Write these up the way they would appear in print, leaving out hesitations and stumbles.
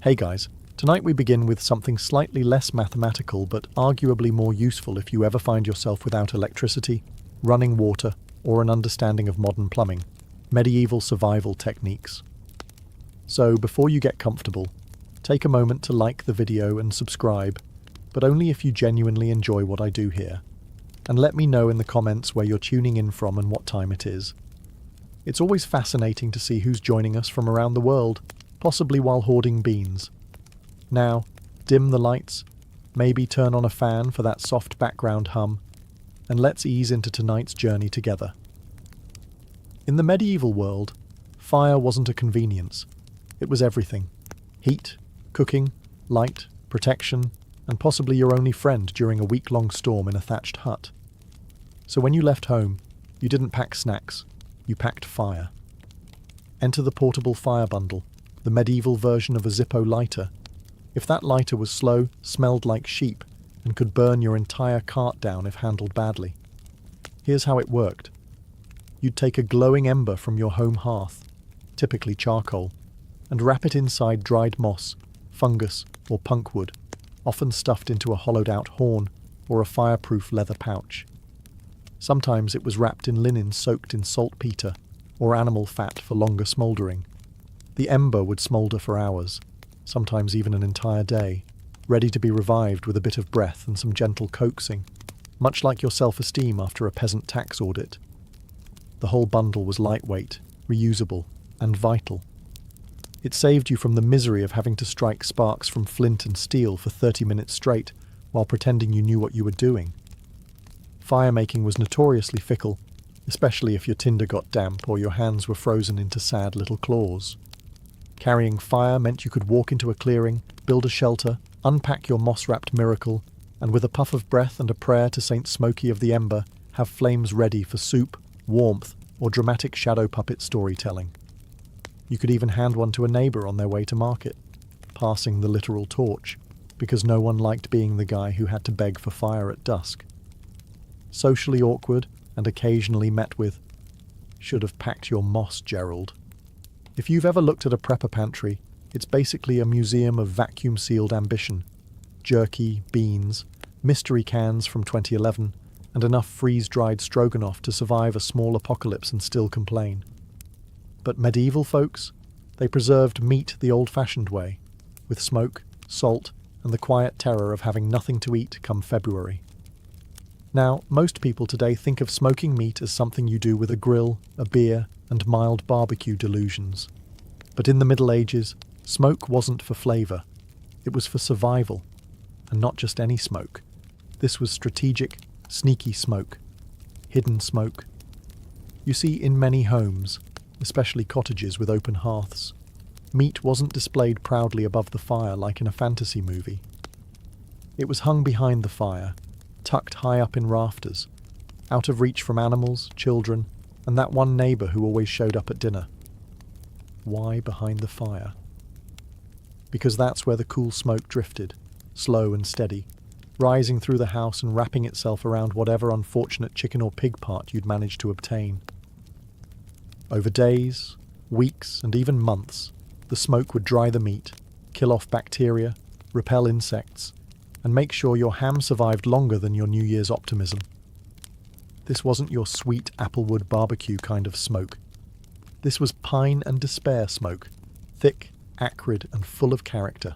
Hey guys, tonight we begin with something slightly less mathematical but arguably more useful if you ever find yourself without electricity, running water, or an understanding of modern plumbing, medieval survival techniques. So before you get comfortable, take a moment to like the video and subscribe, but only if you genuinely enjoy what I do here. And let me know in the comments where you're tuning in from and what time it is. It's always fascinating to see who's joining us from around the world, possibly while hoarding beans. Now, dim the lights, maybe turn on a fan for that soft background hum, and let's ease into tonight's journey together. In the medieval world, fire wasn't a convenience. It was everything. Heat, cooking, light, protection, and possibly your only friend during a week-long storm in a thatched hut. So when you left home, you didn't pack snacks, you packed fire. Enter the portable fire bundle, the medieval version of a Zippo lighter. If that lighter was slow, smelled like sheep, and could burn your entire cart down if handled badly. Here's how it worked. You'd take a glowing ember from your home hearth, typically charcoal, and wrap it inside dried moss, fungus, or punk wood, often stuffed into a hollowed-out horn or a fireproof leather pouch. Sometimes it was wrapped in linen soaked in saltpeter or animal fat for longer smouldering. The ember would smoulder for hours, sometimes even an entire day, ready to be revived with a bit of breath and some gentle coaxing, much like your self-esteem after a peasant tax audit. The whole bundle was lightweight, reusable, and vital. It saved you from the misery of having to strike sparks from flint and steel for 30 minutes straight while pretending you knew what you were doing. Firemaking was notoriously fickle, especially if your tinder got damp or your hands were frozen into sad little claws. Carrying fire meant you could walk into a clearing, build a shelter, unpack your moss-wrapped miracle, and with a puff of breath and a prayer to Saint Smoky of the Ember, have flames ready for soup, warmth, or dramatic shadow puppet storytelling. You could even hand one to a neighbour on their way to market, passing the literal torch, because no one liked being the guy who had to beg for fire at dusk. Socially awkward and occasionally met with, "Should have packed your moss, Gerald." If you've ever looked at a prepper pantry, it's basically a museum of vacuum-sealed ambition. Jerky, beans, mystery cans from 2011, and enough freeze-dried stroganoff to survive a small apocalypse and still complain. But medieval folks, they preserved meat the old-fashioned way, with smoke, salt, and the quiet terror of having nothing to eat come February. Now, most people today think of smoking meat as something you do with a grill, a beer, and mild barbecue delusions. But in the Middle Ages, smoke wasn't for flavour. It was for survival. And not just any smoke. This was strategic, sneaky smoke. Hidden smoke. You see, in many homes, especially cottages with open hearths, meat wasn't displayed proudly above the fire like in a fantasy movie. It was hung behind the fire, tucked high up in rafters, out of reach from animals, children, and that one neighbour who always showed up at dinner. Why behind the fire? Because that's where the cool smoke drifted, slow and steady, rising through the house and wrapping itself around whatever unfortunate chicken or pig part you'd managed to obtain. Over days, weeks, and even months, the smoke would dry the meat, kill off bacteria, repel insects, and make sure your ham survived longer than your New Year's optimism. This wasn't your sweet applewood barbecue kind of smoke. This was pine and despair smoke, thick, acrid, and full of character.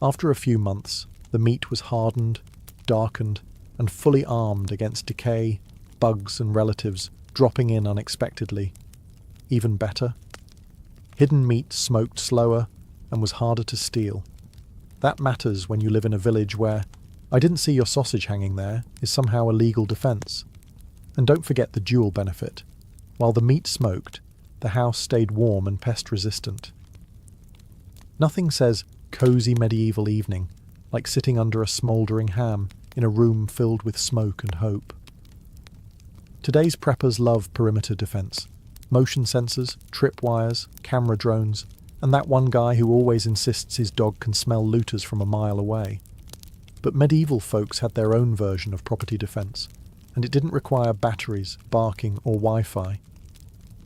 After a few months, the meat was hardened, darkened, and fully armed against decay, bugs, and relatives dropping in unexpectedly. Even better, hidden meat smoked slower and was harder to steal. That matters when you live in a village where "I didn't see your sausage hanging there" is somehow a legal defence. And don't forget the dual benefit. While the meat smoked, the house stayed warm and pest-resistant. Nothing says cosy medieval evening like sitting under a smouldering ham in a room filled with smoke and hope. Today's preppers love perimeter defence. Motion sensors, tripwires, camera drones, and that one guy who always insists his dog can smell looters from a mile away. But medieval folks had their own version of property defence, and it didn't require batteries, barking, or Wi-Fi.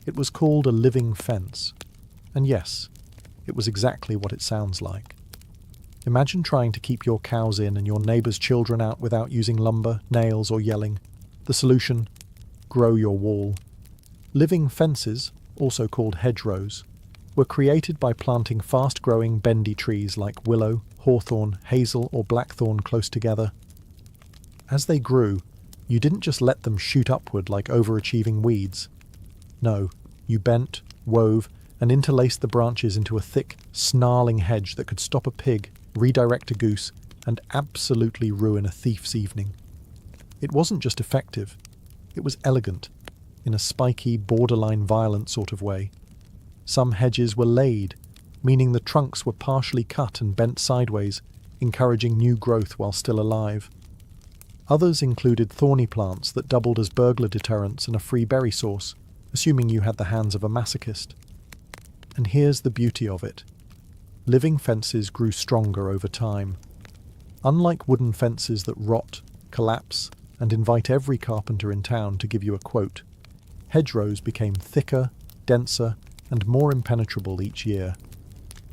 It was called a living fence. And yes, it was exactly what it sounds like. Imagine trying to keep your cows in and your neighbour's children out without using lumber, nails, or yelling. The solution? Grow your wall. Living fences, also called hedgerows, were created by planting fast-growing bendy trees like willow, hawthorn, hazel, or blackthorn close together. As they grew, you didn't just let them shoot upward like overachieving weeds. No, you bent, wove, and interlaced the branches into a thick, snarling hedge that could stop a pig, redirect a goose, and absolutely ruin a thief's evening. It wasn't just effective, it was elegant, in a spiky, borderline violent sort of way. Some hedges were laid, meaning the trunks were partially cut and bent sideways, encouraging new growth while still alive. Others included thorny plants that doubled as burglar deterrents and a free berry source, assuming you had the hands of a masochist. And here's the beauty of it. Living fences grew stronger over time. Unlike wooden fences that rot, collapse, and invite every carpenter in town to give you a quote, hedgerows became thicker, denser, and more impenetrable each year.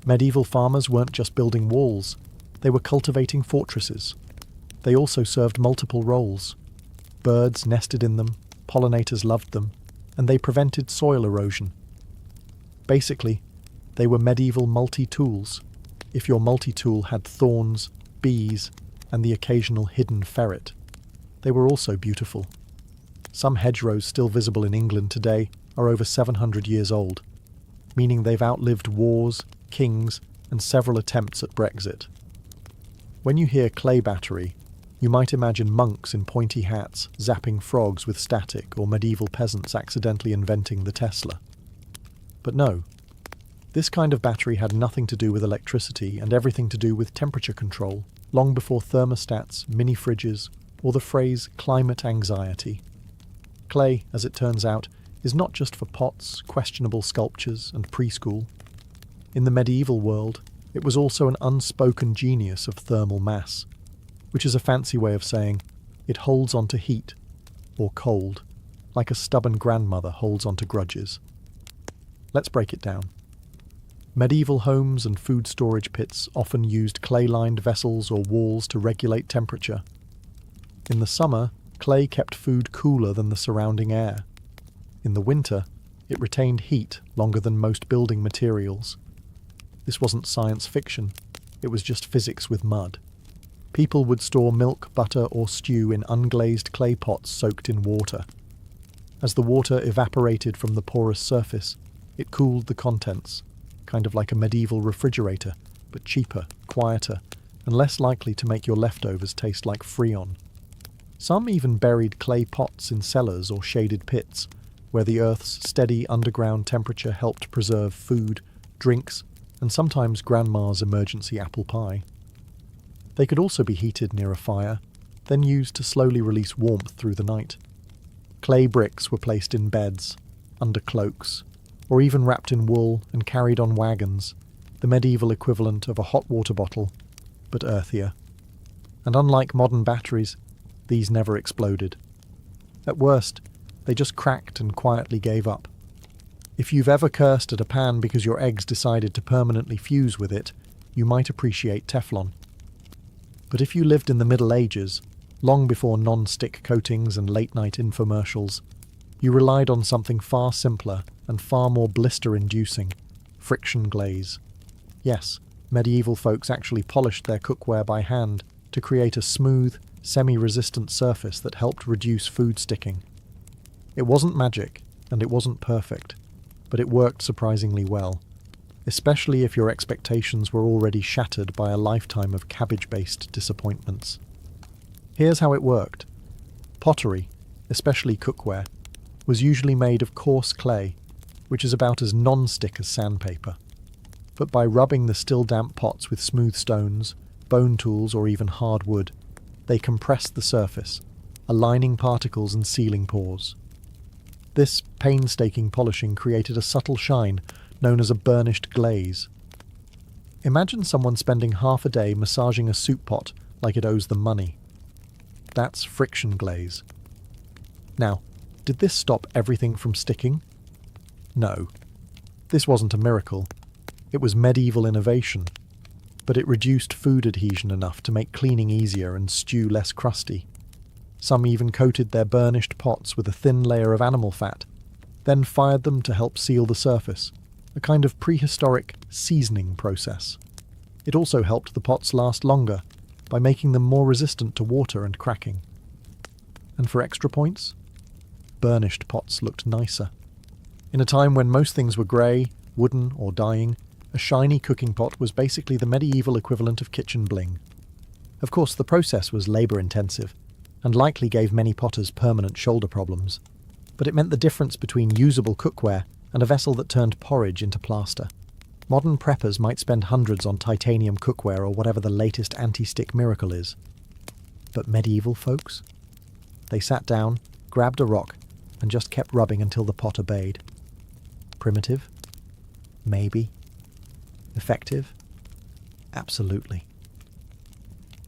Medieval farmers weren't just building walls, they were cultivating fortresses. They also served multiple roles. Birds nested in them, pollinators loved them, and they prevented soil erosion. Basically, they were medieval multi-tools, if your multi-tool had thorns, bees, and the occasional hidden ferret. They were also beautiful. Some hedgerows still visible in England today are over 700 years old, meaning they've outlived wars, kings, and several attempts at Brexit. When you hear clay battery, you might imagine monks in pointy hats zapping frogs with static or medieval peasants accidentally inventing the Tesla. But no, this kind of battery had nothing to do with electricity and everything to do with temperature control, long before thermostats, mini-fridges, or the phrase climate anxiety. Clay, as it turns out, is not just for pots, questionable sculptures, and preschool. In the medieval world, it was also an unspoken genius of thermal mass, which is a fancy way of saying it holds on to heat, or cold, like a stubborn grandmother holds on to grudges. Let's break it down. Medieval homes and food storage pits often used clay-lined vessels or walls to regulate temperature. In the summer, clay kept food cooler than the surrounding air. In the winter, it retained heat longer than most building materials. This wasn't science fiction, it was just physics with mud. People would store milk, butter, or stew in unglazed clay pots soaked in water. As the water evaporated from the porous surface, it cooled the contents, kind of like a medieval refrigerator, but cheaper, quieter, and less likely to make your leftovers taste like Freon. Some even buried clay pots in cellars or shaded pits, where the Earth's steady underground temperature helped preserve food, drinks, and sometimes Grandma's emergency apple pie. They could also be heated near a fire, then used to slowly release warmth through the night. Clay bricks were placed in beds, under cloaks, or even wrapped in wool and carried on wagons, the medieval equivalent of a hot water bottle, but earthier. And unlike modern batteries, these never exploded. At worst, they just cracked and quietly gave up. If you've ever cursed at a pan because your eggs decided to permanently fuse with it, you might appreciate Teflon. But if you lived in the Middle Ages, long before non-stick coatings and late-night infomercials, you relied on something far simpler and far more blister-inducing: friction glaze. Yes, medieval folks actually polished their cookware by hand to create a smooth, semi-resistant surface that helped reduce food sticking. It wasn't magic, and it wasn't perfect, but it worked surprisingly well, especially if your expectations were already shattered by a lifetime of cabbage-based disappointments. Here's how it worked. Pottery, especially cookware, was usually made of coarse clay, which is about as non-stick as sandpaper. But by rubbing the still damp pots with smooth stones, bone tools, or even hard wood, they compressed the surface, aligning particles and sealing pores. This painstaking polishing created a subtle shine known as a burnished glaze. Imagine someone spending half a day massaging a soup pot like it owes them money. That's friction glaze. Now, did this stop everything from sticking? No. This wasn't a miracle. It was medieval innovation. but it reduced food adhesion enough to make cleaning easier and stew less crusty. Some even coated their burnished pots with a thin layer of animal fat, then fired them to help seal the surface, a kind of prehistoric seasoning process. It also helped the pots last longer by making them more resistant to water and cracking. And for extra points, burnished pots looked nicer. In a time when most things were grey, wooden or dying, a shiny cooking pot was basically the medieval equivalent of kitchen bling. Of course, the process was labour-intensive, and likely gave many potters permanent shoulder problems, but it meant the difference between usable cookware and a vessel that turned porridge into plaster. Modern preppers might spend hundreds on titanium cookware or whatever the latest anti-stick miracle is. But medieval folks? They sat down, grabbed a rock, and just kept rubbing until the pot obeyed. Primitive? Maybe. Effective? Absolutely.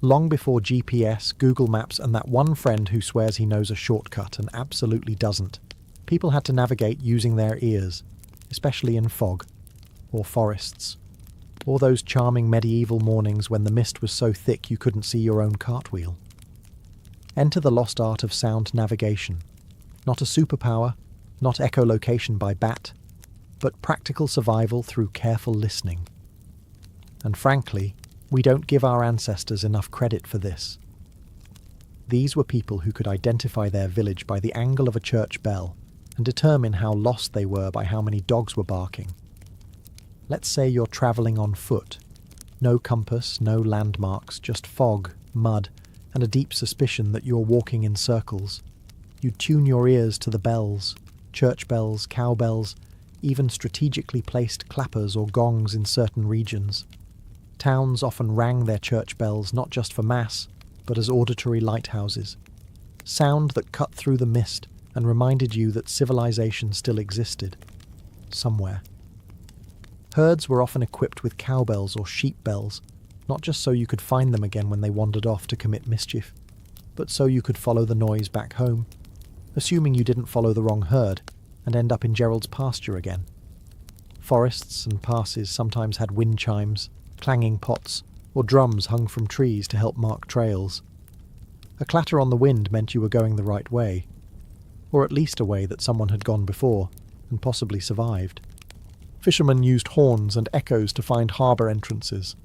Long before GPS, Google Maps, and that one friend who swears he knows a shortcut and absolutely doesn't, people had to navigate using their ears, especially in fog, or forests, or those charming medieval mornings when the mist was so thick you couldn't see your own cartwheel. Enter the lost art of sound navigation. Not a superpower, not echolocation by bat, but practical survival through careful listening. And frankly, we don't give our ancestors enough credit for this. These were people who could identify their village by the angle of a church bell and determine how lost they were by how many dogs were barking. Let's say you're travelling on foot. No compass, no landmarks, just fog, mud, and a deep suspicion that you're walking in circles. You'd tune your ears to the bells, church bells, cowbells, even strategically placed clappers or gongs in certain regions. Towns often rang their church bells not just for mass, but as auditory lighthouses. Sound that cut through the mist and reminded you that civilization still existed. Somewhere. Herds were often equipped with cowbells or sheep bells, not just so you could find them again when they wandered off to commit mischief, but so you could follow the noise back home, assuming you didn't follow the wrong herd and end up in Gerald's pasture again. Forests and passes sometimes had wind chimes, clanging pots, or drums hung from trees to help mark trails. A clatter on the wind meant you were going the right way, or at least a way that someone had gone before and possibly survived. Fishermen used horns and echoes to find harbour entrances.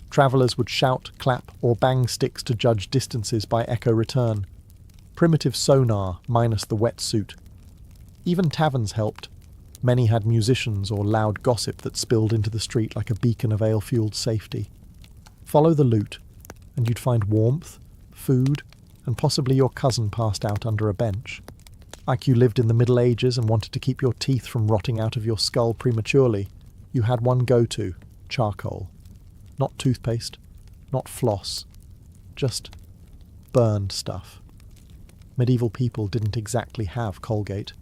Travellers would shout, clap, or bang sticks to judge distances by echo return. Primitive sonar minus the wetsuit. Even taverns helped. Many had musicians or loud gossip that spilled into the street like a beacon of ale-fueled safety. Follow the loot, and you'd find warmth, food, and possibly your cousin passed out under a bench. Like you lived in the Middle Ages and wanted to keep your teeth from rotting out of your skull prematurely, you had one go-to, charcoal. Not toothpaste, not floss, just burned stuff. Medieval people didn't exactly have Colgate.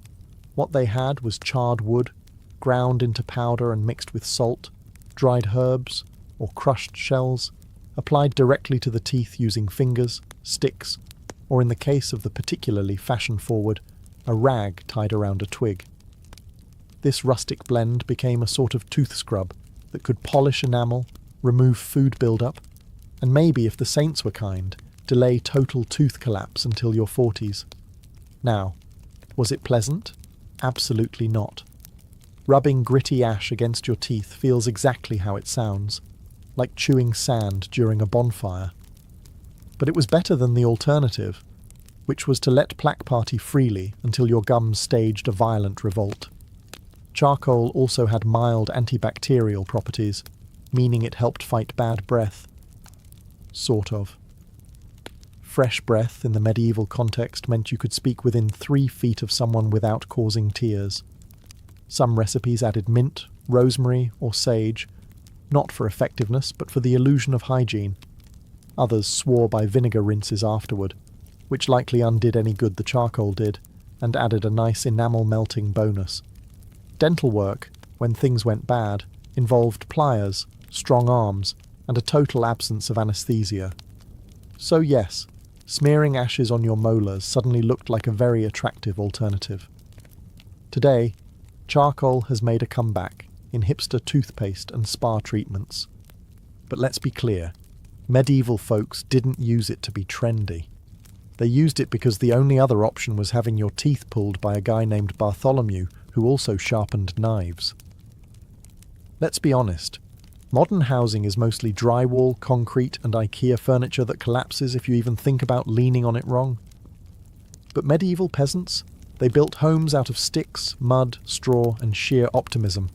What they had was charred wood, ground into powder and mixed with salt, dried herbs, or crushed shells, applied directly to the teeth using fingers, sticks, or in the case of the particularly fashion-forward, a rag tied around a twig. This rustic blend became a sort of tooth scrub that could polish enamel, remove food build-up, and maybe, if the saints were kind, delay total tooth collapse until your 40s. Now, was it pleasant? Absolutely not. Rubbing gritty ash against your teeth feels exactly how it sounds, like chewing sand during a bonfire. But it was better than the alternative, which was to let plaque party freely until your gums staged a violent revolt. Charcoal also had mild antibacterial properties, meaning it helped fight bad breath. Sort of. Fresh breath in the medieval context meant you could speak within 3 feet of someone without causing tears. Some recipes added mint, rosemary, or sage, not for effectiveness, but for the illusion of hygiene. Others swore by vinegar rinses afterward, which likely undid any good the charcoal did, and added a nice enamel-melting bonus. Dental work, when things went bad, involved pliers, strong arms, and a total absence of anesthesia. So yes, smearing ashes on your molars suddenly looked like a very attractive alternative. Today, charcoal has made a comeback in hipster toothpaste and spa treatments. But let's be clear, medieval folks didn't use it to be trendy. They used it because the only other option was having your teeth pulled by a guy named Bartholomew who also sharpened knives. Let's be honest, modern housing is mostly drywall, concrete and IKEA furniture that collapses if you even think about leaning on it wrong. But medieval peasants, they built homes out of sticks, mud, straw and sheer optimism.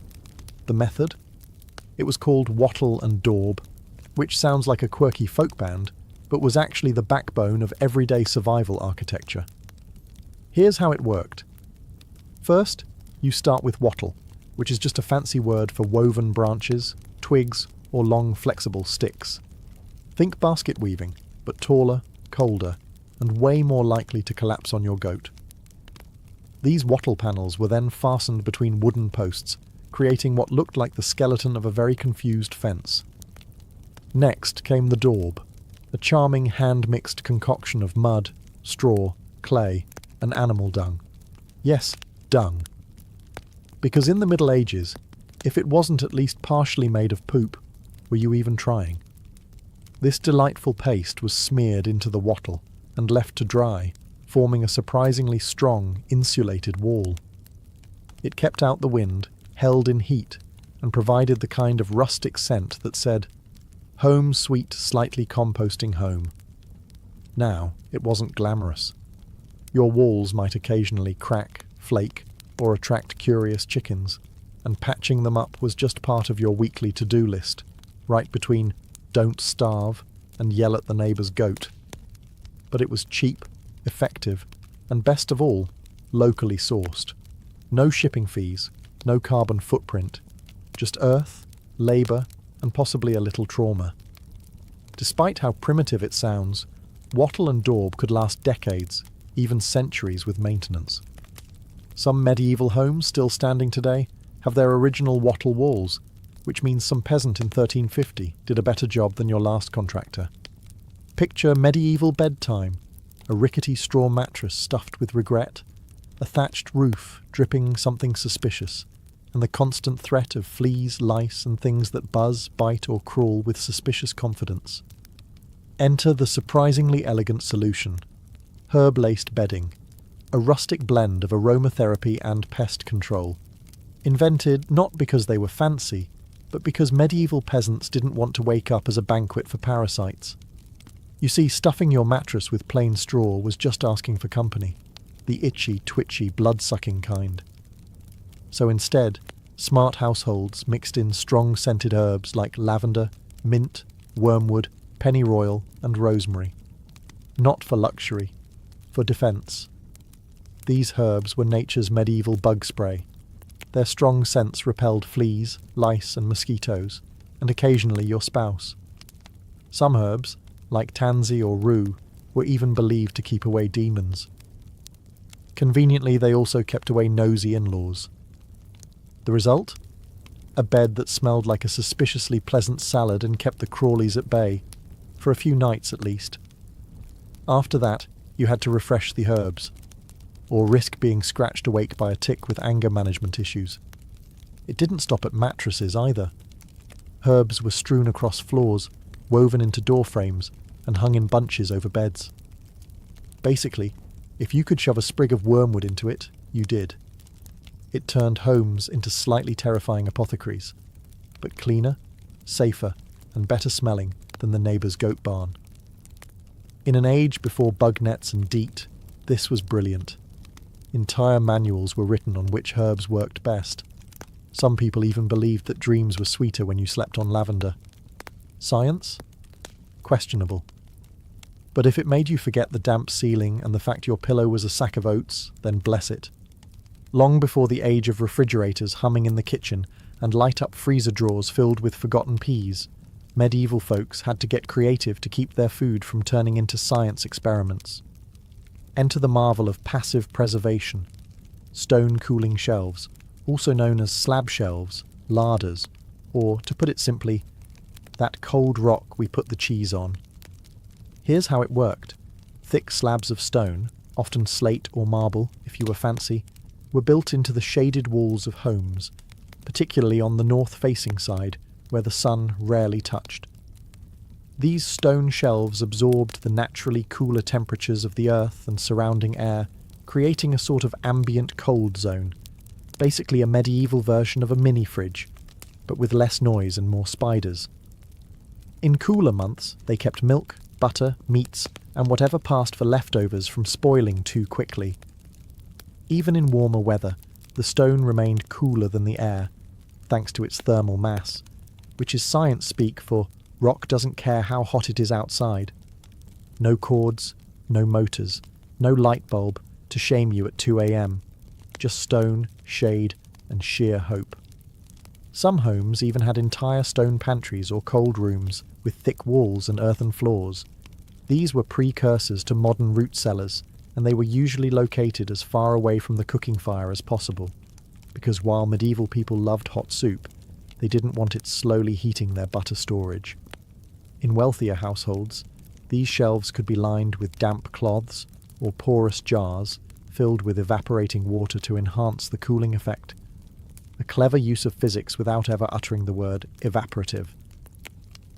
The method? It was called wattle and daub, which sounds like a quirky folk band, but was actually the backbone of everyday survival architecture. Here's how it worked. First, you start with wattle, which is just a fancy word for woven branches, twigs, or long flexible sticks. Think basket weaving, but taller, colder, and way more likely to collapse on your goat. These wattle panels were then fastened between wooden posts, creating what looked like the skeleton of a very confused fence. Next came the daub, a charming hand-mixed concoction of mud, straw, clay, and animal dung. Yes, dung. Because in the Middle Ages, if it wasn't at least partially made of poop, were you even trying? This delightful paste was smeared into the wattle and left to dry, forming a surprisingly strong, insulated wall. It kept out the wind, held in heat, and provided the kind of rustic scent that said, "Home sweet, slightly composting home." Now, it wasn't glamorous. Your walls might occasionally crack, flake, or attract curious chickens, and patching them up was just part of your weekly to-do list, right between "don't starve" and "yell at the neighbour's goat." But it was cheap, effective, and best of all, locally sourced. No shipping fees, no carbon footprint, just earth, labour, and possibly a little trauma. Despite how primitive it sounds, wattle and daub could last decades, even centuries with maintenance. Some medieval homes still standing today have their original wattle walls, which means some peasant in 1350 did a better job than your last contractor. Picture medieval bedtime, a rickety straw mattress stuffed with regret, a thatched roof dripping something suspicious, and the constant threat of fleas, lice, and things that buzz, bite, or crawl with suspicious confidence. Enter the surprisingly elegant solution: herb-laced bedding, a rustic blend of aromatherapy and pest control. Invented not because they were fancy, but because medieval peasants didn't want to wake up as a banquet for parasites. You see, stuffing your mattress with plain straw was just asking for company, the itchy, twitchy, blood-sucking kind. So instead, smart households mixed in strong scented herbs like lavender, mint, wormwood, pennyroyal, and rosemary. Not for luxury, for defence. These herbs were nature's medieval bug spray. Their strong scents repelled fleas, lice, and mosquitoes, and occasionally your spouse. Some herbs, like tansy or rue, were even believed to keep away demons. Conveniently, they also kept away nosy in-laws. The result? A bed that smelled like a suspiciously pleasant salad and kept the Crawleys at bay, for a few nights at least. After that, you had to refresh the herbs, or risk being scratched awake by a tick with anger management issues. It didn't stop at mattresses either. Herbs were strewn across floors, woven into door frames, and hung in bunches over beds. Basically, if you could shove a sprig of wormwood into it, you did. It turned homes into slightly terrifying apothecaries, but cleaner, safer, and better smelling than the neighbour's goat barn. In an age before bug nets and DEET, this was brilliant. Entire manuals were written on which herbs worked best. Some people even believed that dreams were sweeter when you slept on lavender. Science? Questionable. But if it made you forget the damp ceiling and the fact your pillow was a sack of oats, then bless it. Long before the age of refrigerators humming in the kitchen and light-up freezer drawers filled with forgotten peas, medieval folks had to get creative to keep their food from turning into science experiments. Enter the marvel of passive preservation. Stone cooling shelves, also known as slab shelves, larders, or, to put it simply, that cold rock we put the cheese on. Here's how it worked. Thick slabs of stone, often slate or marble if you were fancy, were built into the shaded walls of homes, particularly on the north-facing side, where the sun rarely touched. These stone shelves absorbed the naturally cooler temperatures of the earth and surrounding air, creating a sort of ambient cold zone, basically a medieval version of a mini-fridge, but with less noise and more spiders. In cooler months, they kept milk, butter, meats, and whatever passed for leftovers from spoiling too quickly. Even in warmer weather, the stone remained cooler than the air, thanks to its thermal mass, which is science speak for rock doesn't care how hot it is outside. No cords, no motors, no light bulb to shame you at 2 a.m. Just stone, shade, and sheer hope. Some homes even had entire stone pantries or cold rooms with thick walls and earthen floors. These were precursors to modern root cellars, and they were usually located as far away from the cooking fire as possible, because while medieval people loved hot soup, they didn't want it slowly heating their butter storage. In wealthier households, these shelves could be lined with damp cloths or porous jars filled with evaporating water to enhance the cooling effect. A clever use of physics without ever uttering the word evaporative.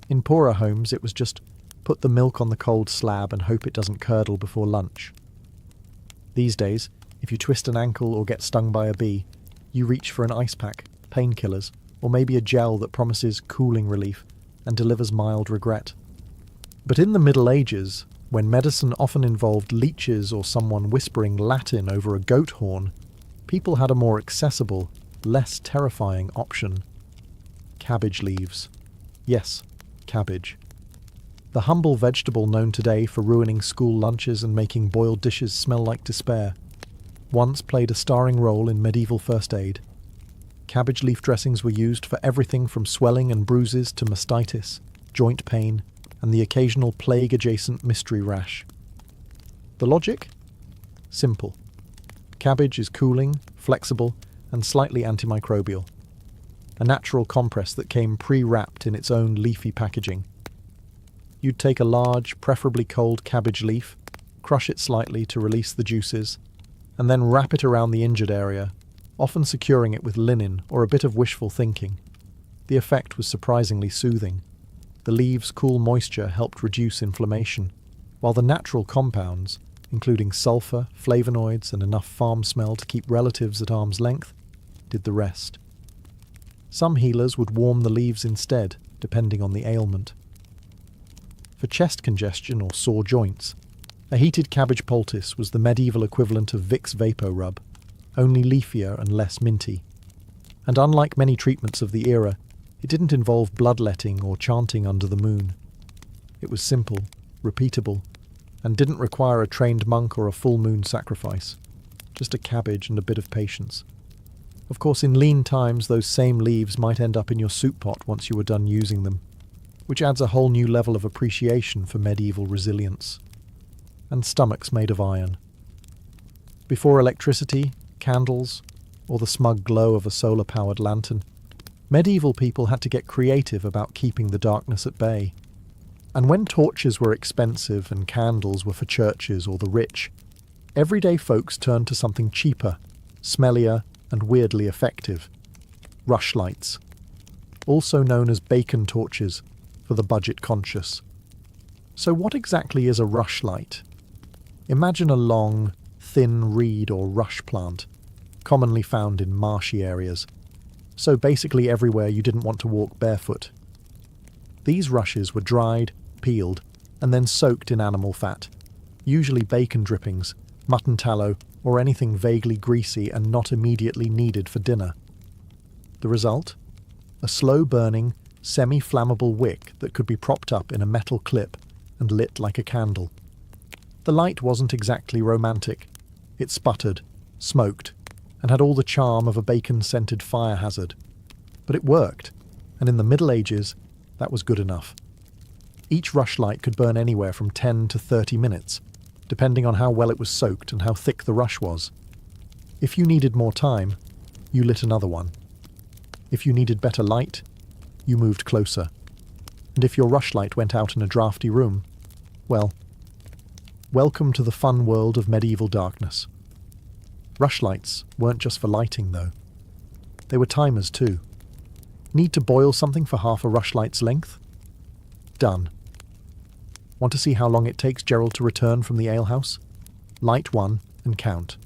In poorer homes, it was just put the milk on the cold slab and hope it doesn't curdle before lunch. These days, if you twist an ankle or get stung by a bee, you reach for an ice pack, painkillers, or maybe a gel that promises cooling relief and delivers mild regret. But in the Middle Ages, when medicine often involved leeches or someone whispering Latin over a goat horn, people had a more accessible, less terrifying option. Cabbage leaves. Yes, cabbage. The humble vegetable known today for ruining school lunches and making boiled dishes smell like despair, once played a starring role in medieval first aid. Cabbage leaf dressings were used for everything from swelling and bruises to mastitis, joint pain, and the occasional plague-adjacent mystery rash. The logic? Simple. Cabbage is cooling, flexible, and slightly antimicrobial. A natural compress that came pre-wrapped in its own leafy packaging. You'd take a large, preferably cold cabbage leaf, crush it slightly to release the juices, and then wrap it around the injured area, often securing it with linen or a bit of wishful thinking. The effect was surprisingly soothing. The leaves' cool moisture helped reduce inflammation, while the natural compounds, including sulfur, flavonoids, and enough farm smell to keep relatives at arm's length, did the rest. Some healers would warm the leaves instead, depending on the ailment. For chest congestion or sore joints, a heated cabbage poultice was the medieval equivalent of Vicks Vapo Rub, only leafier and less minty. And unlike many treatments of the era, it didn't involve bloodletting or chanting under the moon. It was simple, repeatable, and didn't require a trained monk or a full moon sacrifice. Just a cabbage and a bit of patience. Of course, in lean times, those same leaves might end up in your soup pot once you were done using them, which adds a whole new level of appreciation for medieval resilience. And stomachs made of iron. Before electricity, candles, or the smug glow of a solar-powered lantern, medieval people had to get creative about keeping the darkness at bay. And when torches were expensive and candles were for churches or the rich, everyday folks turned to something cheaper, smellier, and weirdly effective. Rushlights, also known as bacon torches for the budget-conscious. So what exactly is a rushlight? Imagine a long, thin reed or rush plant, commonly found in marshy areas. So basically everywhere you didn't want to walk barefoot. These rushes were dried, peeled, and then soaked in animal fat, usually bacon drippings, mutton tallow, or anything vaguely greasy and not immediately needed for dinner. The result? A slow-burning, semi-flammable wick that could be propped up in a metal clip and lit like a candle. The light wasn't exactly romantic. It sputtered, smoked, and had all the charm of a bacon-scented fire hazard. But it worked, and in the Middle Ages, that was good enough. Each rushlight could burn anywhere from 10 to 30 minutes, depending on how well it was soaked and how thick the rush was. If you needed more time, you lit another one. If you needed better light, you moved closer. And if your rushlight went out in a drafty room, well, welcome to the fun world of medieval darkness. Rushlights weren't just for lighting, though. They were timers, too. Need to boil something for half a rushlight's length? Done. Want to see how long it takes Gerald to return from the alehouse? Light one and count.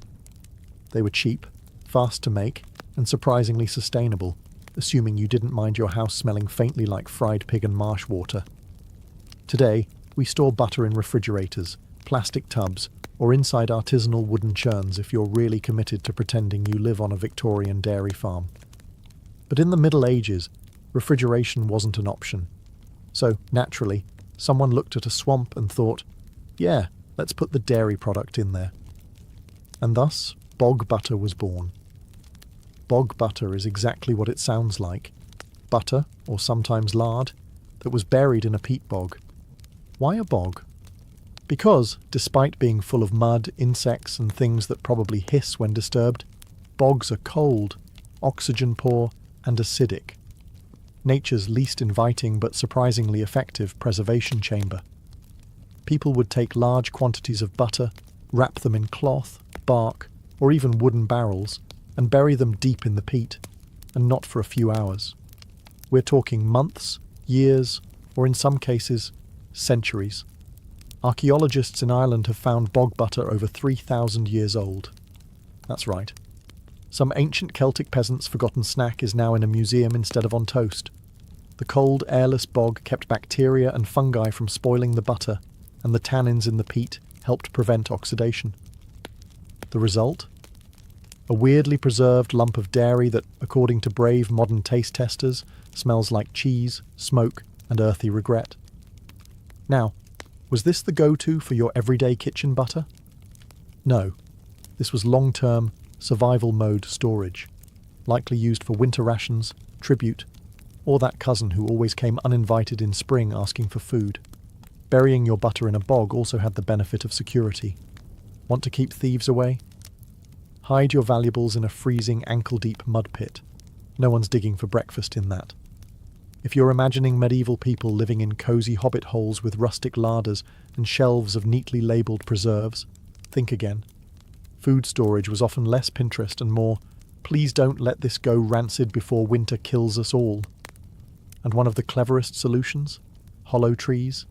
They were cheap, fast to make, and surprisingly sustainable, assuming you didn't mind your house smelling faintly like fried pig and marsh water. Today, we store butter in refrigerators, plastic tubs, or inside artisanal wooden churns if you're really committed to pretending you live on a Victorian dairy farm. But in the Middle Ages, refrigeration wasn't an option. So, naturally, someone looked at a swamp and thought, yeah, let's put the dairy product in there. And thus, bog butter was born. Bog butter is exactly what it sounds like. Butter, or sometimes lard, that was buried in a peat bog. Why a bog? Because, despite being full of mud, insects, and things that probably hiss when disturbed, bogs are cold, oxygen-poor, and acidic. Nature's least inviting but surprisingly effective preservation chamber. People would take large quantities of butter, wrap them in cloth, bark, or even wooden barrels, and bury them deep in the peat, and not for a few hours. We're talking months, years, or in some cases, centuries. Archaeologists in Ireland have found bog butter over 3,000 years old. That's right. Some ancient Celtic peasant's forgotten snack is now in a museum instead of on toast. The cold, airless bog kept bacteria and fungi from spoiling the butter, and the tannins in the peat helped prevent oxidation. The result? A weirdly preserved lump of dairy that, according to brave modern taste testers, smells like cheese, smoke, and earthy regret. Now, was this the go-to for your everyday kitchen butter? No. This was long-term, survival mode storage, likely used for winter rations, tribute, or that cousin who always came uninvited in spring asking for food. Burying your butter in a bog also had the benefit of security. Want to keep thieves away? Hide your valuables in a freezing ankle-deep mud pit. No one's digging for breakfast in that. If you're imagining medieval people living in cosy hobbit holes with rustic larders and shelves of neatly labelled preserves, think again. Food storage was often less Pinterest and more, please don't let this go rancid before winter kills us all. And one of the cleverest solutions? Hollow trees?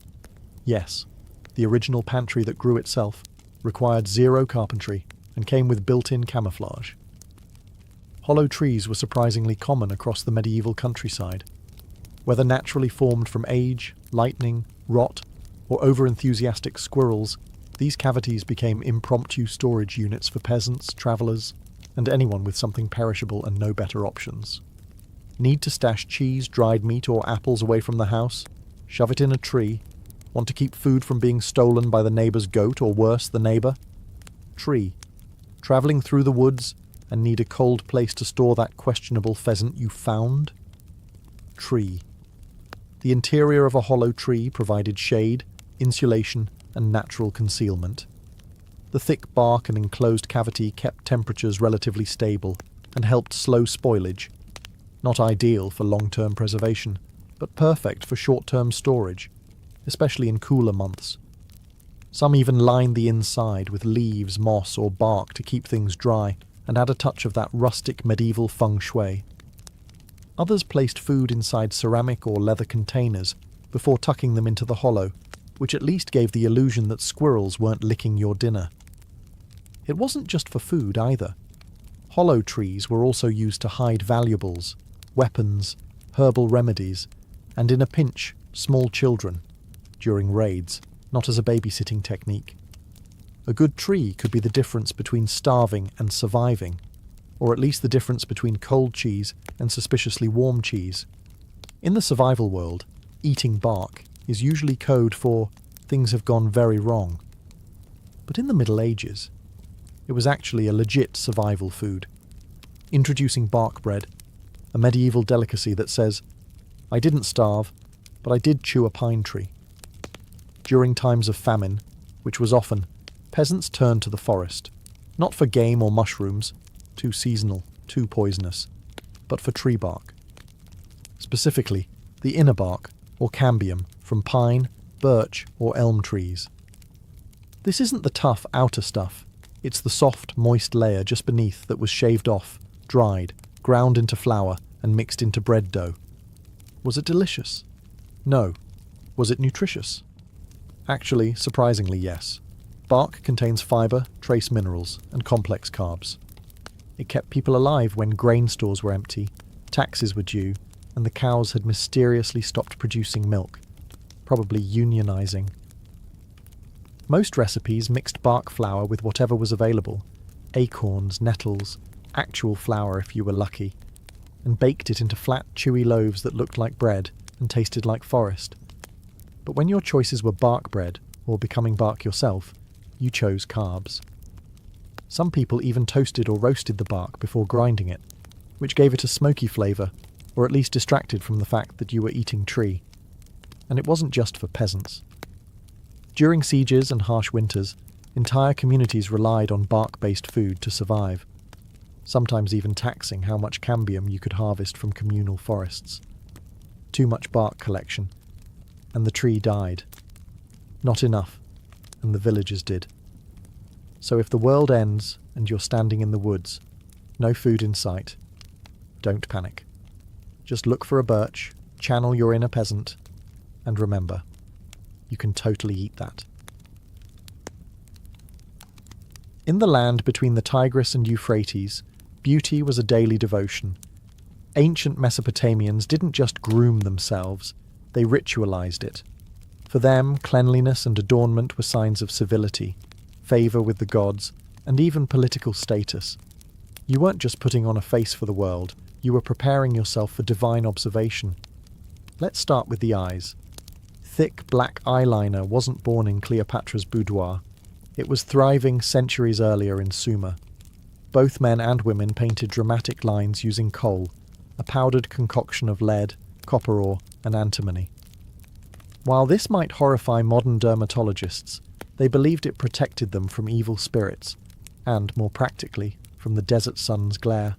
Yes, the original pantry that grew itself, required zero carpentry, and came with built-in camouflage. Hollow trees were surprisingly common across the medieval countryside. Whether naturally formed from age, lightning, rot, or over-enthusiastic squirrels, these cavities became impromptu storage units for peasants, travellers, and anyone with something perishable and no better options. Need to stash cheese, dried meat, or apples away from the house? Shove it in a tree. Want to keep food from being stolen by the neighbour's goat, or worse, the neighbour? Tree. Travelling through the woods and need a cold place to store that questionable pheasant you found? Tree. The interior of a hollow tree provided shade, insulation, and natural concealment. The thick bark and enclosed cavity kept temperatures relatively stable and helped slow spoilage. Not ideal for long-term preservation, but perfect for short-term storage, especially in cooler months. Some even lined the inside with leaves, moss, or bark to keep things dry and add a touch of that rustic medieval feng shui. Others placed food inside ceramic or leather containers before tucking them into the hollow, which at least gave the illusion that squirrels weren't licking your dinner. It wasn't just for food either. Hollow trees were also used to hide valuables, weapons, herbal remedies, and in a pinch, small children, during raids, not as a babysitting technique. A good tree could be the difference between starving and surviving, or at least the difference between cold cheese and suspiciously warm cheese. In the survival world, eating bark is usually code for things have gone very wrong. But in the Middle Ages, it was actually a legit survival food. Introducing bark bread, a medieval delicacy that says, I didn't starve, but I did chew a pine tree. During times of famine, which was often, peasants turned to the forest, not for game or mushrooms, too seasonal, too poisonous, but for tree bark. Specifically, the inner bark, or cambium, from pine, birch, or elm trees. This isn't the tough outer stuff, it's the soft, moist layer just beneath that was shaved off, dried, ground into flour, and mixed into bread dough. Was it delicious? No. Was it nutritious? Actually, surprisingly, yes. Bark contains fibre, trace minerals, and complex carbs. It kept people alive when grain stores were empty, taxes were due, and the cows had mysteriously stopped producing milk, probably unionizing. Most recipes mixed bark flour with whatever was available, acorns, nettles, actual flour if you were lucky, and baked it into flat, chewy loaves that looked like bread and tasted like forest. But when your choices were bark bread or becoming bark yourself, you chose carbs. Some people even toasted or roasted the bark before grinding it, which gave it a smoky flavour, or at least distracted from the fact that you were eating tree. And it wasn't just for peasants. During sieges and harsh winters, entire communities relied on bark-based food to survive, sometimes even taxing how much cambium you could harvest from communal forests. Too much bark collection, and the tree died. Not enough, and the villagers did. So if the world ends and you're standing in the woods, no food in sight, don't panic. Just look for a birch, channel your inner peasant, and remember, you can totally eat that. In the land between the Tigris and Euphrates, beauty was a daily devotion. Ancient Mesopotamians didn't just groom themselves, they ritualized it. For them, cleanliness and adornment were signs of civility, favour with the gods, and even political status. You weren't just putting on a face for the world, you were preparing yourself for divine observation. Let's start with the eyes. Thick black eyeliner wasn't born in Cleopatra's boudoir. It was thriving centuries earlier in Sumer. Both men and women painted dramatic lines using kohl, a powdered concoction of lead, copper ore, and antimony. While this might horrify modern dermatologists, they believed it protected them from evil spirits, and, more practically, from the desert sun's glare.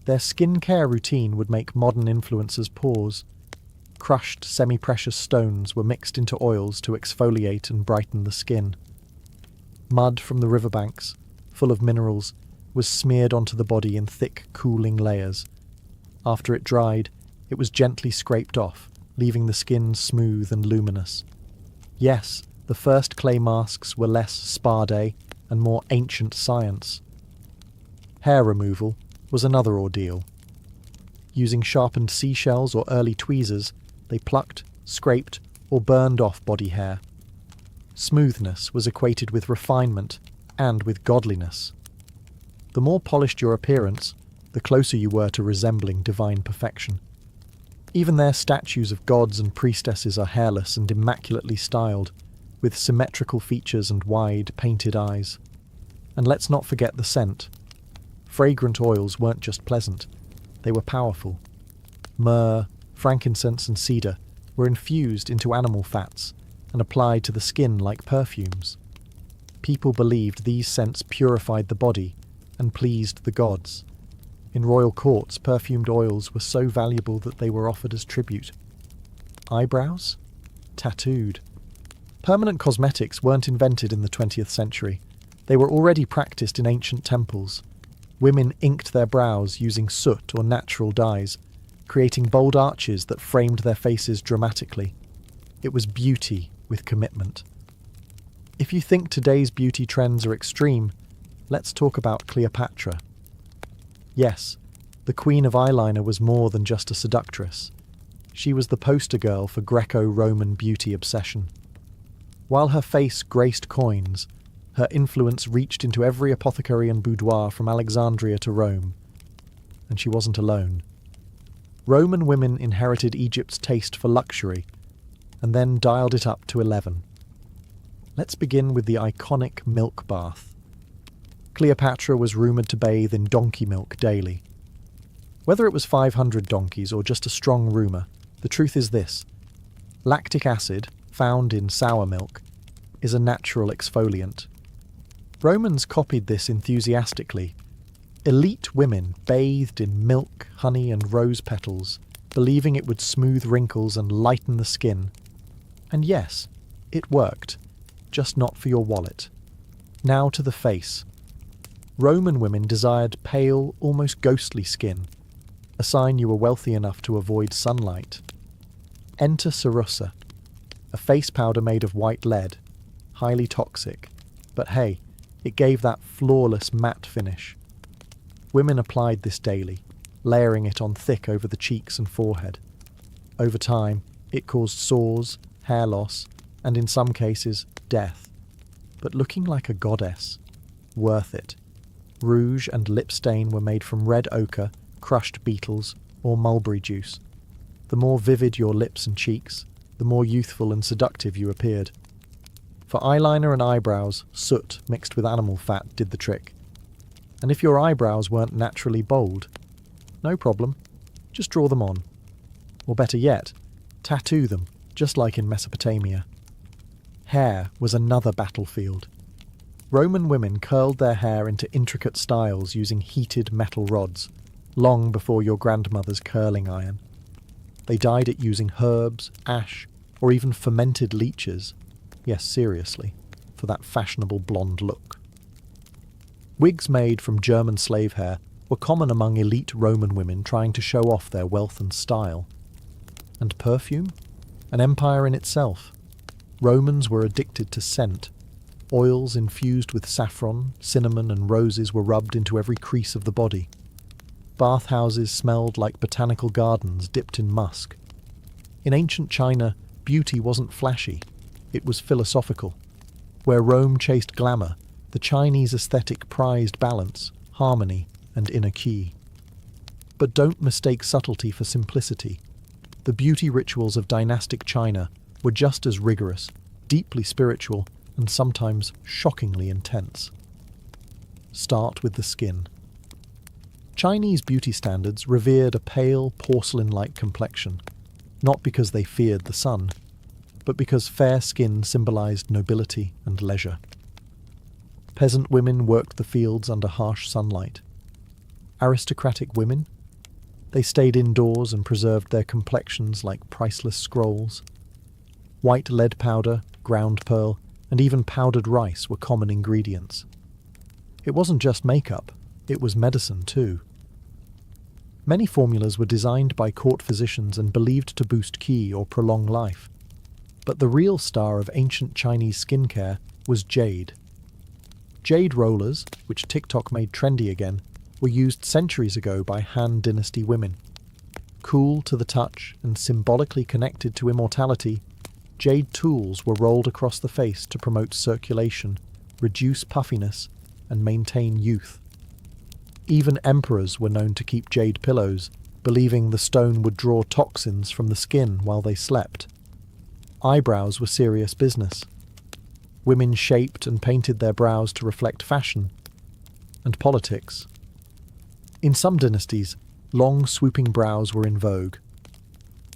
Their skincare routine would make modern influencers pause. Crushed semi-precious stones were mixed into oils to exfoliate and brighten the skin. Mud from the riverbanks, full of minerals, was smeared onto the body in thick, cooling layers. After it dried, it was gently scraped off, leaving the skin smooth and luminous. Yes, the first clay masks were less spa day and more ancient science. Hair removal was another ordeal. Using sharpened seashells or early tweezers, they plucked, scraped, or burned off body hair. Smoothness was equated with refinement and with godliness. The more polished your appearance, the closer you were to resembling divine perfection. Even their statues of gods and priestesses are hairless and immaculately styled, with symmetrical features and wide, painted eyes. And let's not forget the scent. Fragrant oils weren't just pleasant, they were powerful. Myrrh, frankincense and cedar were infused into animal fats and applied to the skin like perfumes. People believed these scents purified the body and pleased the gods. In royal courts, perfumed oils were so valuable that they were offered as tribute. Eyebrows? Tattooed. Permanent cosmetics weren't invented in the 20th century. They were already practiced in ancient temples. Women inked their brows using soot or natural dyes, creating bold arches that framed their faces dramatically. It was beauty with commitment. If you think today's beauty trends are extreme, let's talk about Cleopatra. Yes, the queen of eyeliner was more than just a seductress. She was the poster girl for Greco-Roman beauty obsession. While her face graced coins, her influence reached into every apothecary and boudoir from Alexandria to Rome. And she wasn't alone. Roman women inherited Egypt's taste for luxury, and then dialed it up to 11. Let's begin with the iconic milk bath. Cleopatra was rumoured to bathe in donkey milk daily. Whether it was 500 donkeys or just a strong rumour, the truth is this. Lactic acid, found in sour milk, is a natural exfoliant. Romans copied this enthusiastically. Elite women bathed in milk, honey and rose petals, believing it would smooth wrinkles and lighten the skin. And yes, it worked, just not for your wallet. Now to the face. Roman women desired pale, almost ghostly skin, a sign you were wealthy enough to avoid sunlight. Enter Sarussa. a face powder made of white lead, highly toxic, but hey, it gave that flawless matte finish. Women applied this daily, layering it on thick over the cheeks and forehead. Over time, it caused sores, hair loss, and in some cases, death. But looking like a goddess, worth it. Rouge and lip stain were made from red ochre, crushed beetles, or mulberry juice. The more vivid your lips and cheeks, the more youthful and seductive you appeared. For eyeliner and eyebrows, soot mixed with animal fat did the trick. And if your eyebrows weren't naturally bold, no problem, just draw them on. Or better yet, tattoo them, just like in Mesopotamia. Hair was another battlefield. Roman women curled their hair into intricate styles using heated metal rods, long before your grandmother's curling iron. They dyed it using herbs, ash, or even fermented leeches. Yes, seriously, for that fashionable blonde look. Wigs made from German slave hair were common among elite Roman women trying to show off their wealth and style. And perfume? An empire in itself. Romans were addicted to scent. Oils infused with saffron, cinnamon, and roses were rubbed into every crease of the body. Bathhouses smelled like botanical gardens dipped in musk. In ancient China, beauty wasn't flashy, it was philosophical. Where Rome chased glamour, the Chinese aesthetic prized balance, harmony, and inner key. But don't mistake subtlety for simplicity. The beauty rituals of dynastic China were just as rigorous, deeply spiritual, and sometimes shockingly intense. Start with the skin. Chinese beauty standards revered a pale, porcelain-like complexion, not because they feared the sun, but because fair skin symbolized nobility and leisure. Peasant women worked the fields under harsh sunlight. Aristocratic women? They stayed indoors and preserved their complexions like priceless scrolls. White lead powder, ground pearl, and even powdered rice were common ingredients. It wasn't just makeup, it was medicine too. Many formulas were designed by court physicians and believed to boost qi or prolong life. But the real star of ancient Chinese skincare was jade. Jade rollers, which TikTok made trendy again, were used centuries ago by Han Dynasty women. Cool to the touch and symbolically connected to immortality, jade tools were rolled across the face to promote circulation, reduce puffiness, and maintain youth. Even emperors were known to keep jade pillows, believing the stone would draw toxins from the skin while they slept. Eyebrows were serious business. Women shaped and painted their brows to reflect fashion and politics. In some dynasties, long swooping brows were in vogue.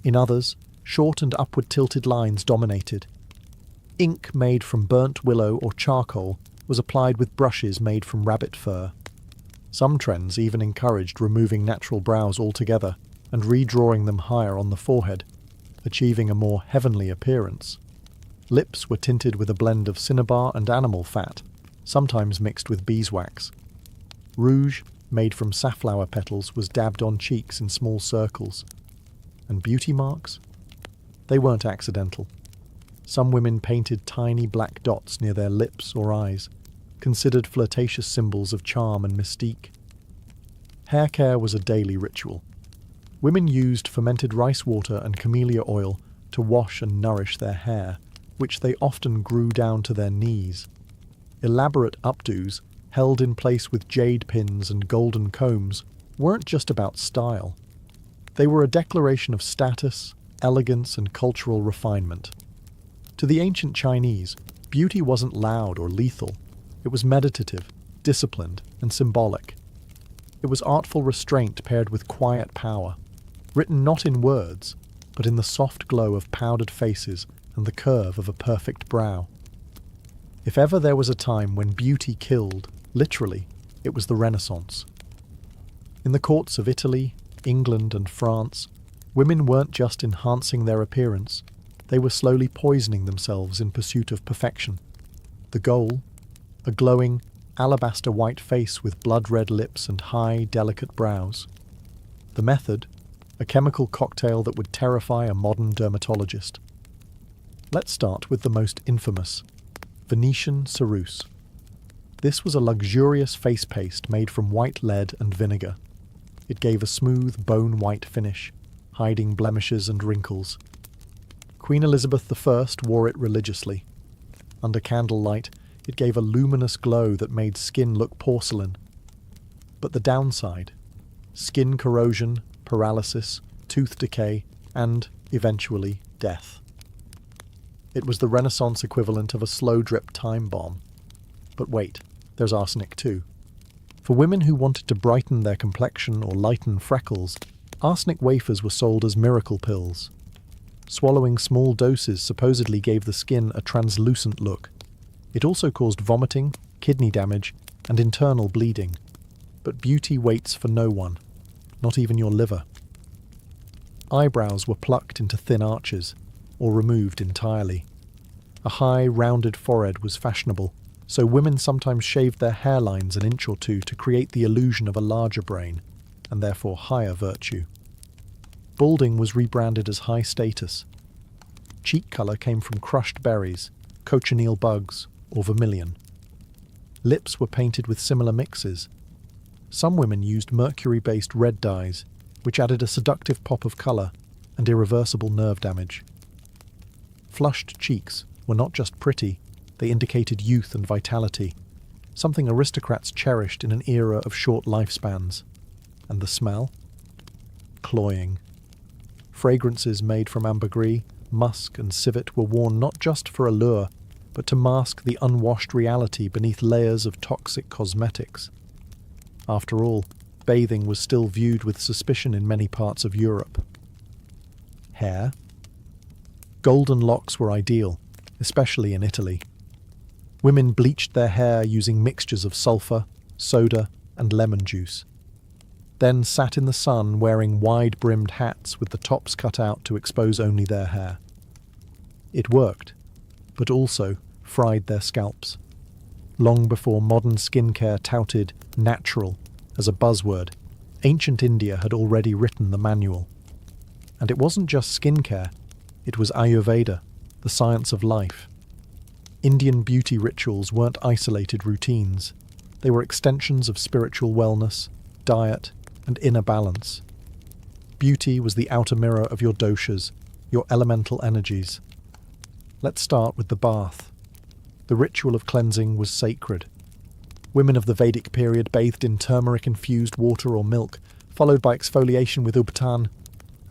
In others, short and upward tilted lines dominated. Ink made from burnt willow or charcoal was applied with brushes made from rabbit fur. Some trends even encouraged removing natural brows altogether and redrawing them higher on the forehead, achieving a more heavenly appearance. Lips were tinted with a blend of cinnabar and animal fat, sometimes mixed with beeswax. Rouge, made from safflower petals, was dabbed on cheeks in small circles. And beauty marks? They weren't accidental. Some women painted tiny black dots near their lips or eyes, considered flirtatious symbols of charm and mystique. Hair care was a daily ritual. Women used fermented rice water and camellia oil to wash and nourish their hair, which they often grew down to their knees. Elaborate updos, held in place with jade pins and golden combs, weren't just about style. They were a declaration of status, elegance, and cultural refinement. To the ancient Chinese, beauty wasn't loud or lethal. It was meditative, disciplined, and symbolic. It was artful restraint paired with quiet power, written not in words, but in the soft glow of powdered faces and the curve of a perfect brow. If ever there was a time when beauty killed, literally, it was the Renaissance. In the courts of Italy, England, and France, women weren't just enhancing their appearance, they were slowly poisoning themselves in pursuit of perfection. The goal? A glowing, alabaster white face with blood-red lips and high, delicate brows. The method? A chemical cocktail that would terrify a modern dermatologist. Let's start with the most infamous, Venetian ceruse. This was a luxurious face paste made from white lead and vinegar. It gave a smooth, bone-white finish, hiding blemishes and wrinkles. Queen Elizabeth I wore it religiously. Under candlelight, it gave a luminous glow that made skin look porcelain. But the downside: skin corrosion, paralysis, tooth decay, and, eventually, death. It was the Renaissance equivalent of a slow-drip time bomb. But wait, there's arsenic too. For women who wanted to brighten their complexion or lighten freckles, arsenic wafers were sold as miracle pills. Swallowing small doses supposedly gave the skin a translucent look. It also caused vomiting, kidney damage, and internal bleeding. But beauty waits for no one, not even your liver. Eyebrows were plucked into thin arches, or removed entirely. A high, rounded forehead was fashionable, so women sometimes shaved their hairlines an inch or two to create the illusion of a larger brain, and therefore higher virtue. Balding was rebranded as high status. Cheek colour came from crushed berries, cochineal bugs, or vermilion. Lips were painted with similar mixes. Some women used mercury-based red dyes, which added a seductive pop of colour and irreversible nerve damage. Flushed cheeks were not just pretty, they indicated youth and vitality, something aristocrats cherished in an era of short lifespans. And the smell? Cloying. Fragrances made from ambergris, musk, and civet were worn not just for allure, but to mask the unwashed reality beneath layers of toxic cosmetics. After all, bathing was still viewed with suspicion in many parts of Europe. Hair? Golden locks were ideal, especially in Italy. Women bleached their hair using mixtures of sulfur, soda, and lemon juice. Then sat in the sun wearing wide-brimmed hats with the tops cut out to expose only their hair. It worked, but also fried their scalps. Long before modern skincare touted natural as a buzzword, ancient India had already written the manual. And it wasn't just skincare, it was Ayurveda, the science of life. Indian beauty rituals weren't isolated routines. They were extensions of spiritual wellness, diet, and inner balance. Beauty was the outer mirror of your doshas, your elemental energies. Let's start with the bath. The ritual of cleansing was sacred. Women of the Vedic period bathed in turmeric-infused water or milk, followed by exfoliation with ubtan,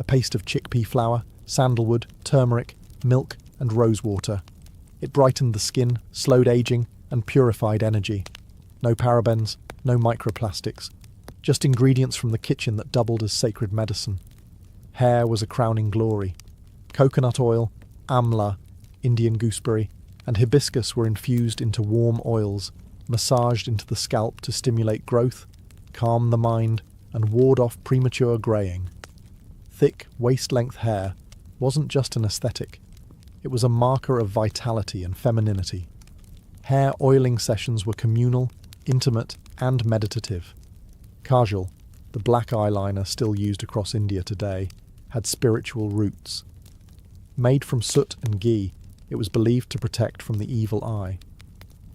a paste of chickpea flour, sandalwood, turmeric, milk, and rosewater. It brightened the skin, slowed aging, and purified energy. No parabens, no microplastics. Just ingredients from the kitchen that doubled as sacred medicine. Hair was a crowning glory. Coconut oil, amla, Indian gooseberry, and hibiscus were infused into warm oils, massaged into the scalp to stimulate growth, calm the mind, and ward off premature greying. Thick, waist-length hair wasn't just an aesthetic. It was a marker of vitality and femininity. Hair oiling sessions were communal, intimate, and meditative. Kajal, the black eyeliner still used across India today, had spiritual roots. Made from soot and ghee, it was believed to protect from the evil eye.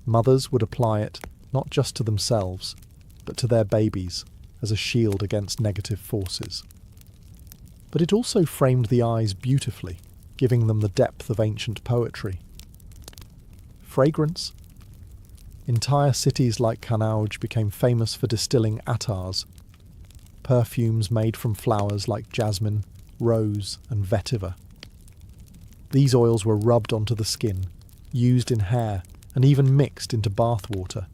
Mothers would apply it not just to themselves, but to their babies as a shield against negative forces. But it also framed the eyes beautifully, giving them the depth of ancient poetry. Fragrance? Entire cities like Kannauj became famous for distilling attars, perfumes made from flowers like jasmine, rose, and vetiver. These oils were rubbed onto the skin, used in hair, and even mixed into bath water.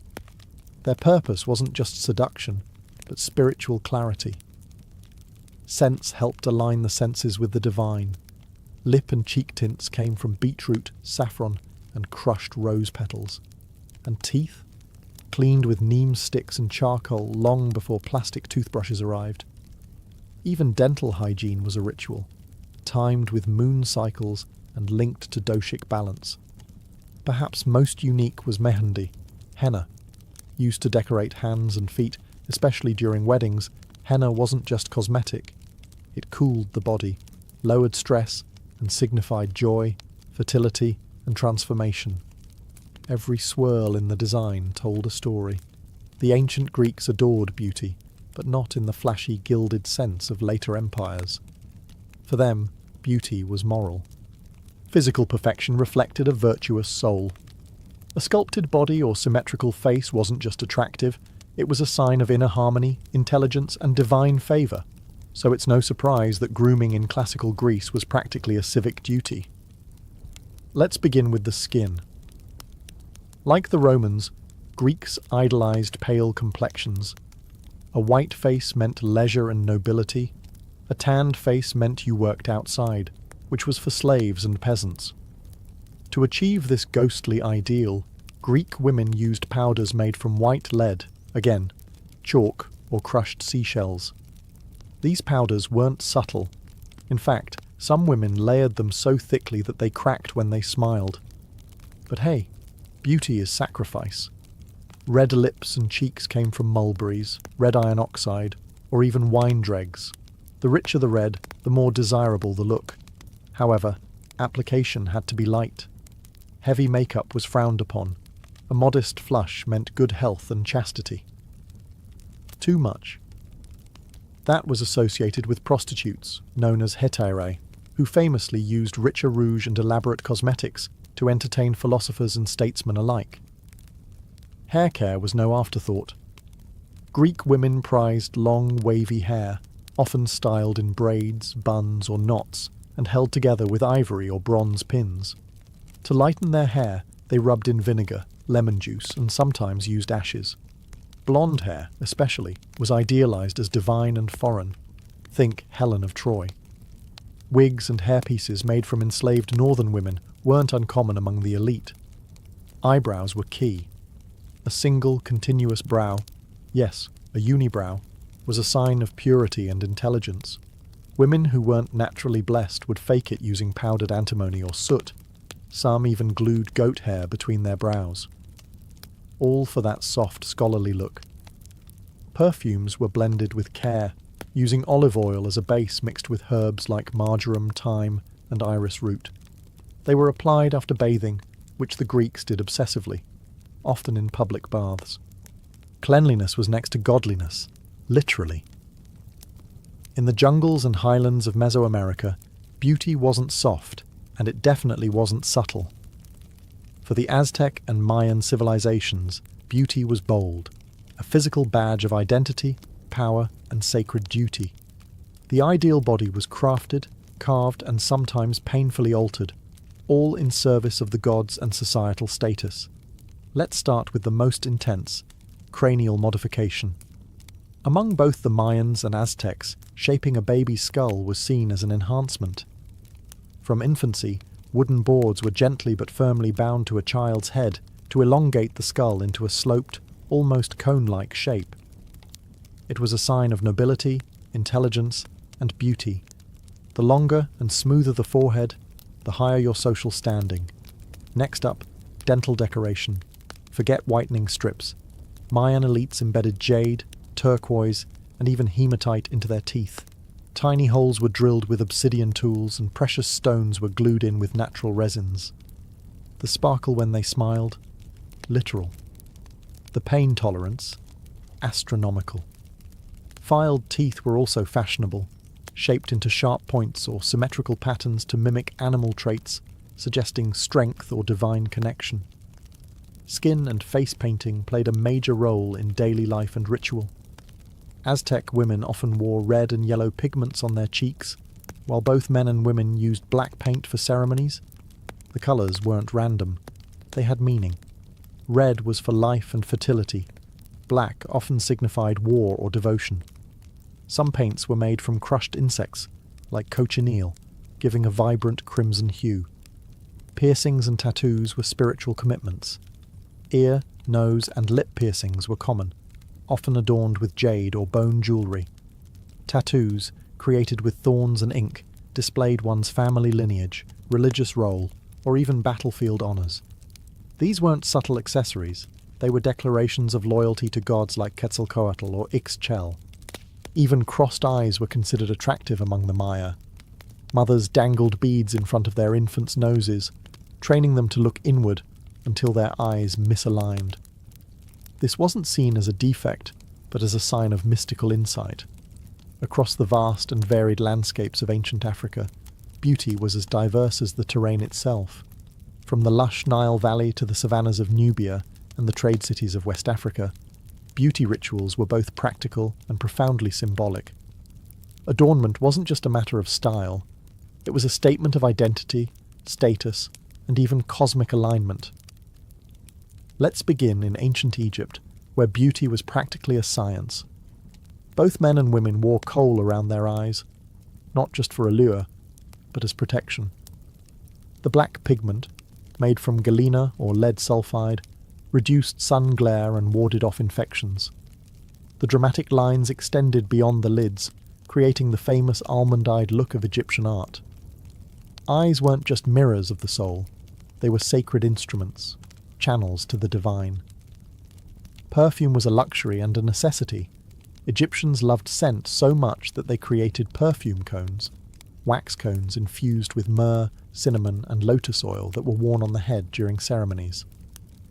Their purpose wasn't just seduction, but spiritual clarity. Scents helped align the senses with the divine. Lip and cheek tints came from beetroot, saffron, and crushed rose petals. And teeth? Cleaned with neem sticks and charcoal long before plastic toothbrushes arrived. Even dental hygiene was a ritual, timed with moon cycles and linked to doshic balance. Perhaps most unique was mehendi, henna. Used to decorate hands and feet, especially during weddings, henna wasn't just cosmetic. It cooled the body, lowered stress, and signified joy, fertility, and transformation. Every swirl in the design told a story. The ancient Greeks adored beauty, but not in the flashy, gilded sense of later empires. For them, beauty was moral. Physical perfection reflected a virtuous soul. A sculpted body or symmetrical face wasn't just attractive, it was a sign of inner harmony, intelligence, and divine favour. So it's no surprise that grooming in classical Greece was practically a civic duty. Let's begin with the skin. Like the Romans, Greeks idolised pale complexions. A white face meant leisure and nobility. A tanned face meant you worked outside, which was for slaves and peasants. To achieve this ghostly ideal, Greek women used powders made from white lead, again, chalk or crushed seashells. These powders weren't subtle. In fact, some women layered them so thickly that they cracked when they smiled. But hey, beauty is sacrifice. Red lips and cheeks came from mulberries, red iron oxide, or even wine dregs. The richer the red, the more desirable the look. However, application had to be light. Heavy makeup was frowned upon. A modest flush meant good health and chastity. Too much. That was associated with prostitutes, known as hetairae, who famously used richer rouge and elaborate cosmetics to entertain philosophers and statesmen alike. Hair care was no afterthought. Greek women prized long, wavy hair, often styled in braids, buns, or knots, and held together with ivory or bronze pins. To lighten their hair, they rubbed in vinegar, lemon juice, and sometimes used ashes. Blonde hair, especially, was idealized as divine and foreign. Think Helen of Troy. Wigs and hairpieces made from enslaved northern women weren't uncommon among the elite. Eyebrows were key. A single, continuous brow, yes, a unibrow, was a sign of purity and intelligence. Women who weren't naturally blessed would fake it using powdered antimony or soot. Some even glued goat hair between their brows. All for that soft, scholarly look. Perfumes were blended with care, using olive oil as a base mixed with herbs like marjoram, thyme, and iris root. They were applied after bathing, which the Greeks did obsessively, often in public baths. Cleanliness was next to godliness, literally. In the jungles and highlands of Mesoamerica, beauty wasn't soft, and it definitely wasn't subtle. For the Aztec and Mayan civilizations, beauty was bold, a physical badge of identity, power, and sacred duty. The ideal body was crafted, carved, and sometimes painfully altered, all in service of the gods and societal status. Let's start with the most intense, cranial modification. Among both the Mayans and Aztecs, shaping a baby's skull was seen as an enhancement. From infancy, wooden boards were gently but firmly bound to a child's head to elongate the skull into a sloped, almost cone-like shape. It was a sign of nobility, intelligence, and beauty. The longer and smoother the forehead, the higher your social standing. Next up, dental decoration. Forget whitening strips. Mayan elites embedded jade, turquoise, and even hematite into their teeth. Tiny holes were drilled with obsidian tools, and precious stones were glued in with natural resins. The sparkle when they smiled, literal. The pain tolerance, astronomical. Filed teeth were also fashionable, shaped into sharp points or symmetrical patterns to mimic animal traits, suggesting strength or divine connection. Skin and face painting played a major role in daily life and ritual. Aztec women often wore red and yellow pigments on their cheeks, while both men and women used black paint for ceremonies. The colours weren't random, they had meaning. Red was for life and fertility. Black often signified war or devotion. Some paints were made from crushed insects, like cochineal, giving a vibrant crimson hue. Piercings and tattoos were spiritual commitments. Ear, nose, and lip piercings were common, often adorned with jade or bone jewellery. Tattoos, created with thorns and ink, displayed one's family lineage, religious role, or even battlefield honours. These weren't subtle accessories, they were declarations of loyalty to gods like Quetzalcoatl or Ixchel. Even crossed eyes were considered attractive among the Maya. Mothers dangled beads in front of their infants' noses, training them to look inward until their eyes misaligned. This wasn't seen as a defect, but as a sign of mystical insight. Across the vast and varied landscapes of ancient Africa, beauty was as diverse as the terrain itself. From the lush Nile Valley to the savannas of Nubia and the trade cities of West Africa, beauty rituals were both practical and profoundly symbolic. Adornment wasn't just a matter of style, it was a statement of identity, status, and even cosmic alignment. Let's begin in ancient Egypt, where beauty was practically a science. Both men and women wore kohl around their eyes, not just for allure, but as protection. The black pigment, made from galena or lead sulfide, reduced sun glare and warded off infections. The dramatic lines extended beyond the lids, creating the famous almond-eyed look of Egyptian art. Eyes weren't just mirrors of the soul, they were sacred instruments, channels to the divine. Perfume was a luxury and a necessity. Egyptians loved scent so much that they created perfume cones, wax cones infused with myrrh, cinnamon, and lotus oil that were worn on the head during ceremonies.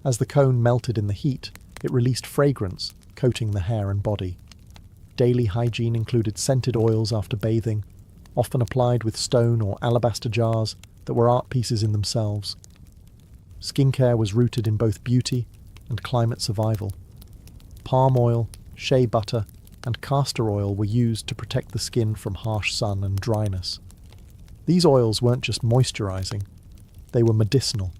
As the cone melted in the heat, it released fragrance, coating the hair and body. Daily hygiene included scented oils after bathing, often applied with stone or alabaster jars that were art pieces in themselves. Skincare was rooted in both beauty and climate survival. Palm oil, shea butter, and castor oil were used to protect the skin from harsh sun and dryness. These oils weren't just moisturizing, they were medicinal.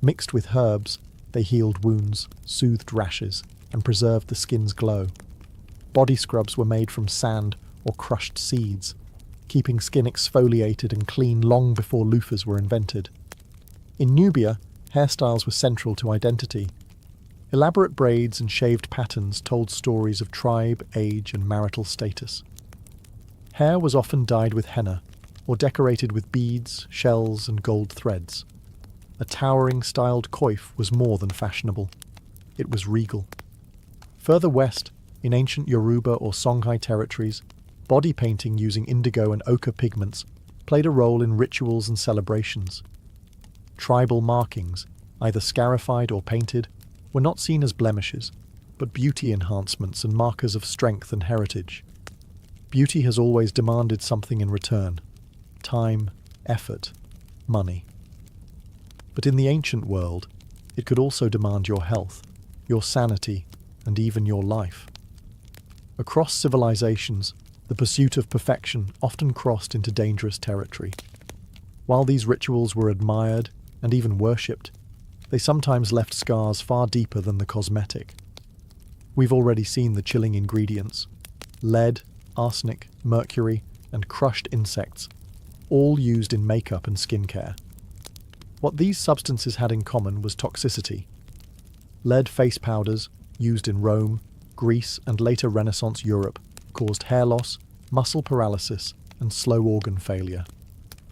Mixed with herbs, they healed wounds, soothed rashes, and preserved the skin's glow. Body scrubs were made from sand or crushed seeds, keeping skin exfoliated and clean long before loofahs were invented. In Nubia, hairstyles were central to identity. Elaborate braids and shaved patterns told stories of tribe, age, and marital status. Hair was often dyed with henna, or decorated with beads, shells, and gold threads. A towering styled coif was more than fashionable. It was regal. Further west, in ancient Yoruba or Songhai territories, body painting using indigo and ochre pigments played a role in rituals and celebrations. Tribal markings, either scarified or painted, were not seen as blemishes, but beauty enhancements and markers of strength and heritage. Beauty has always demanded something in return: time, effort, money. But in the ancient world, it could also demand your health, your sanity, and even your life. Across civilizations, the pursuit of perfection often crossed into dangerous territory. While these rituals were admired and even worshipped, they sometimes left scars far deeper than the cosmetic. We've already seen the chilling ingredients: lead, arsenic, mercury, and crushed insects, all used in makeup and skincare. What these substances had in common was toxicity. Lead face powders, used in Rome, Greece, and later Renaissance Europe, caused hair loss, muscle paralysis, and slow organ failure.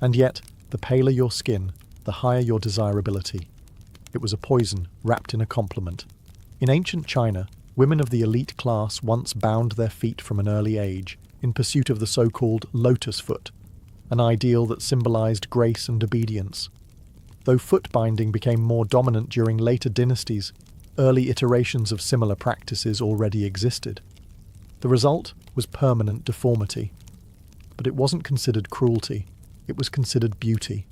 And yet, the paler your skin, the higher your desirability. It was a poison wrapped in a compliment. In ancient China, women of the elite class once bound their feet from an early age in pursuit of the so-called lotus foot, an ideal that symbolized grace and obedience. Though foot binding became more dominant during later dynasties, early iterations of similar practices already existed. The result was permanent deformity. But it wasn't considered cruelty, it was considered beauty.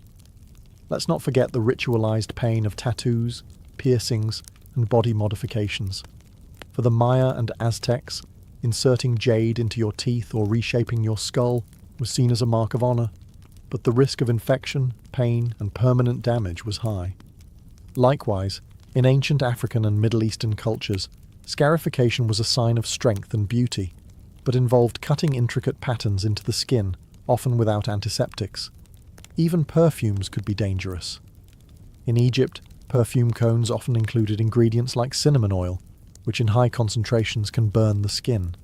Let's not forget the ritualized pain of tattoos, piercings, and body modifications. For the Maya and Aztecs, inserting jade into your teeth or reshaping your skull was seen as a mark of honor, but the risk of infection, pain, and permanent damage was high. Likewise, in ancient African and Middle Eastern cultures, scarification was a sign of strength and beauty, but involved cutting intricate patterns into the skin, often without antiseptics. Even perfumes could be dangerous. In Egypt, perfume cones often included ingredients like cinnamon oil, which in high concentrations can burn the skin.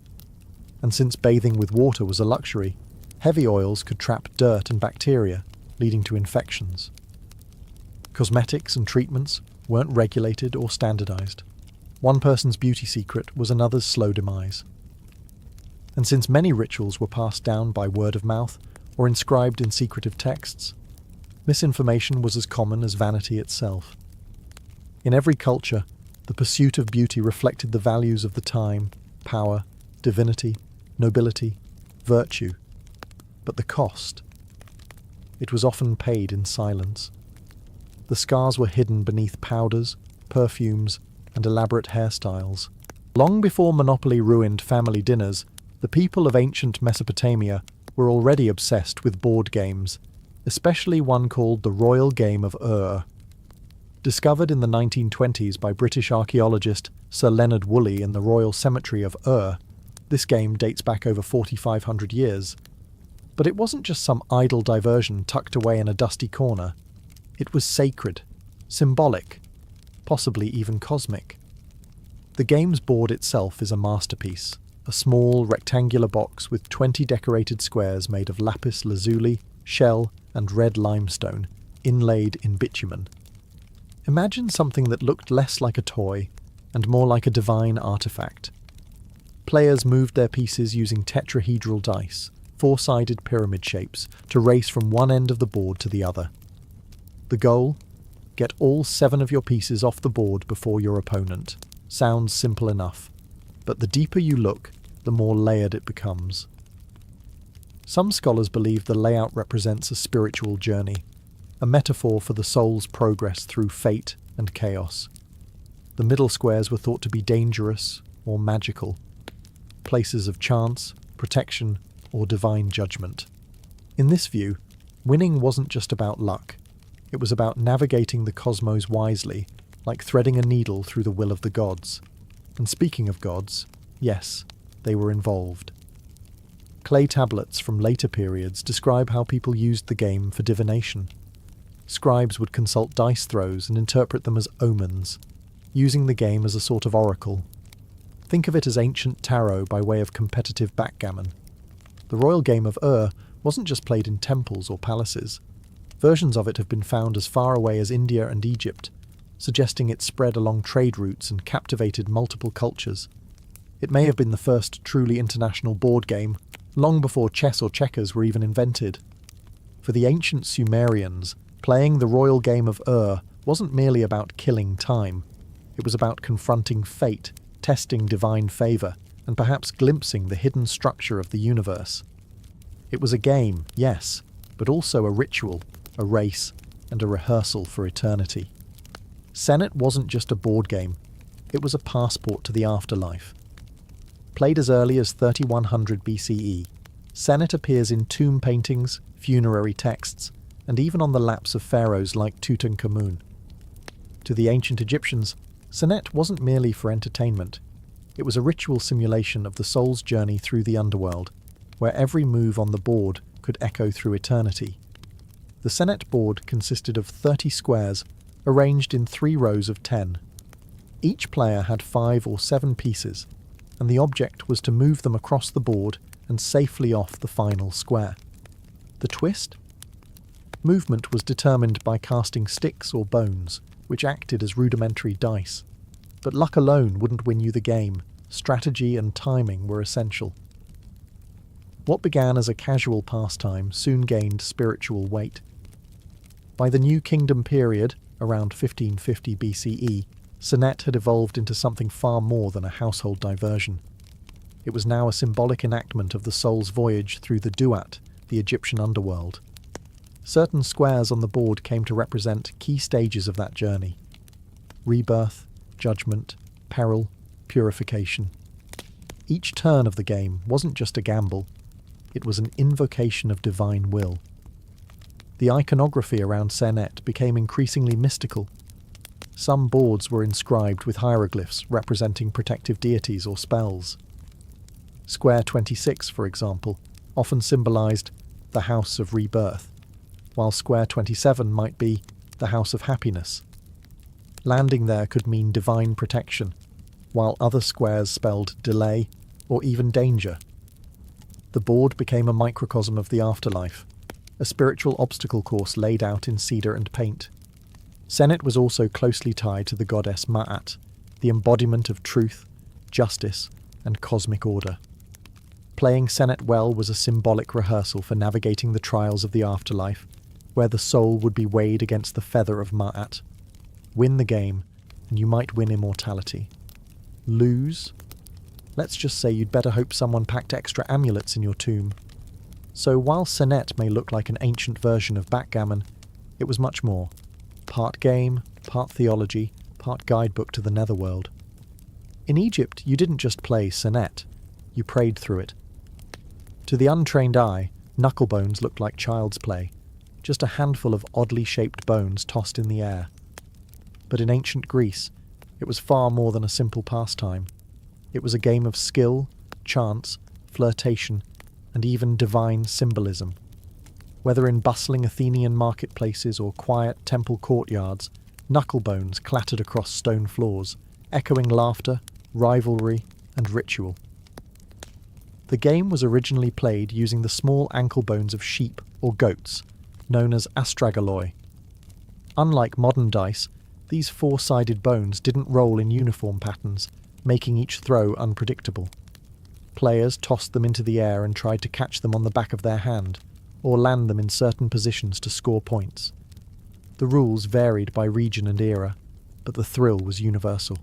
And since bathing with water was a luxury, heavy oils could trap dirt and bacteria, leading to infections. Cosmetics and treatments weren't regulated or standardized. One person's beauty secret was another's slow demise. And since many rituals were passed down by word of mouth or inscribed in secretive texts, Misinformation was as common as vanity itself. In every culture, the pursuit of beauty reflected the values of the time: power, divinity, nobility, virtue. But the cost? It was often paid in silence. The scars were hidden beneath powders, perfumes, and elaborate hairstyles. Long before Monopoly ruined family dinners, the people of ancient Mesopotamia were already obsessed with board games, especially one called the Royal Game of Ur. Discovered in the 1920s by British archaeologist Sir Leonard Woolley in the Royal Cemetery of Ur, this game dates back over 4,500 years. But it wasn't just some idle diversion tucked away in a dusty corner. It was sacred, symbolic, possibly even cosmic. The game's board itself is a masterpiece, a small rectangular box with 20 decorated squares made of lapis lazuli, shell, and red limestone, inlaid in bitumen. Imagine something that looked less like a toy and more like a divine artifact. Players moved their pieces using tetrahedral dice, four-sided pyramid shapes, to race from one end of the board to the other. The goal? Get all 7 of your pieces off the board before your opponent. Sounds simple enough, but the deeper you look, the more layered it becomes. Some scholars believe the layout represents a spiritual journey, a metaphor for the soul's progress through fate and chaos. The middle squares were thought to be dangerous or magical, places of chance, protection, or divine judgment. In this view, winning wasn't just about luck. It was about navigating the cosmos wisely, like threading a needle through the will of the gods. And speaking of gods, yes, they were involved. Clay tablets from later periods describe how people used the game for divination. Scribes would consult dice throws and interpret them as omens, using the game as a sort of oracle. Think of it as ancient tarot by way of competitive backgammon. The Royal Game of Ur wasn't just played in temples or palaces. Versions of it have been found as far away as India and Egypt, suggesting it spread along trade routes and captivated multiple cultures. It may have been the first truly international board game, long before chess or checkers were even invented. For the ancient Sumerians, playing the Royal Game of Ur wasn't merely about killing time. It was about confronting fate, testing divine favour, and perhaps glimpsing the hidden structure of the universe. It was a game, yes, but also a ritual, a race, and a rehearsal for eternity. Senet wasn't just a board game, it was a passport to the afterlife. Played as early as 3100 BCE, Senet appears in tomb paintings, funerary texts, and even on the laps of pharaohs like Tutankhamun. To the ancient Egyptians, Senet wasn't merely for entertainment. It was a ritual simulation of the soul's journey through the underworld, where every move on the board could echo through eternity. The Senet board consisted of 30 squares, arranged in 3 rows of 10. Each player had 5 or 7 pieces, and the object was to move them across the board and safely off the final square. The twist? Movement was determined by casting sticks or bones, which acted as rudimentary dice. But luck alone wouldn't win you the game. Strategy and timing were essential. What began as a casual pastime soon gained spiritual weight. By the New Kingdom period, around 1550 BCE, Senet had evolved into something far more than a household diversion. It was now a symbolic enactment of the soul's voyage through the Duat, the Egyptian underworld. Certain squares on the board came to represent key stages of that journey: rebirth, judgment, peril, purification. Each turn of the game wasn't just a gamble, it was an invocation of divine will. The iconography around Senet became increasingly mystical. Some boards were inscribed with hieroglyphs representing protective deities or spells. Square 26, for example, often symbolized the House of Rebirth, while Square 27 might be the House of Happiness. Landing there could mean divine protection, while other squares spelled delay or even danger. The board became a microcosm of the afterlife, a spiritual obstacle course laid out in cedar and paint. Senet was also closely tied to the goddess Ma'at, the embodiment of truth, justice, and cosmic order. Playing Senet well was a symbolic rehearsal for navigating the trials of the afterlife, where the soul would be weighed against the feather of Ma'at. Win the game, and you might win immortality. Lose? Let's just say you'd better hope someone packed extra amulets in your tomb. So while Senet may look like an ancient version of backgammon, it was much more. Part game, part theology, part guidebook to the netherworld. In Egypt, you didn't just play Senet, you prayed through it. To the untrained eye, knucklebones looked like child's play, just a handful of oddly shaped bones tossed in the air. But in ancient Greece, it was far more than a simple pastime. It was a game of skill, chance, flirtation, and even divine symbolism. Whether in bustling Athenian marketplaces or quiet temple courtyards, knucklebones clattered across stone floors, echoing laughter, rivalry, and ritual. The game was originally played using the small ankle bones of sheep or goats, known as astragaloi. Unlike modern dice, these four-sided bones didn't roll in uniform patterns, making each throw unpredictable. Players tossed them into the air and tried to catch them on the back of their hand, or land them in certain positions to score points. The rules varied by region and era, but the thrill was universal.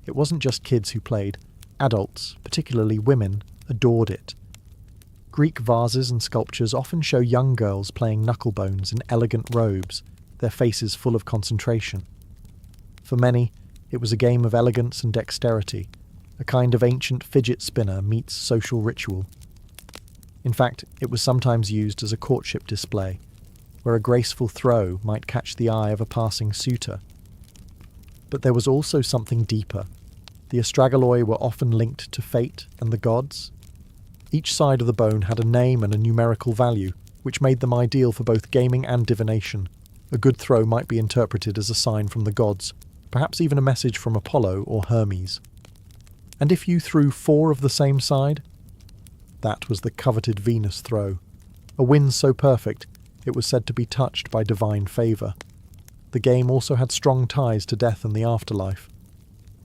It wasn't just kids who played. Adults, particularly women, adored it. Greek vases and sculptures often show young girls playing knucklebones in elegant robes, their faces full of concentration. For many, it was a game of elegance and dexterity, a kind of ancient fidget spinner meets social ritual. In fact, it was sometimes used as a courtship display, where a graceful throw might catch the eye of a passing suitor. But there was also something deeper. The astragaloi were often linked to fate and the gods. Each side of the bone had a name and a numerical value, which made them ideal for both gaming and divination. A good throw might be interpreted as a sign from the gods, perhaps even a message from Apollo or Hermes. And if you threw 4 of the same side? That was the coveted Venus throw, a win so perfect it was said to be touched by divine favour. The game also had strong ties to death and the afterlife.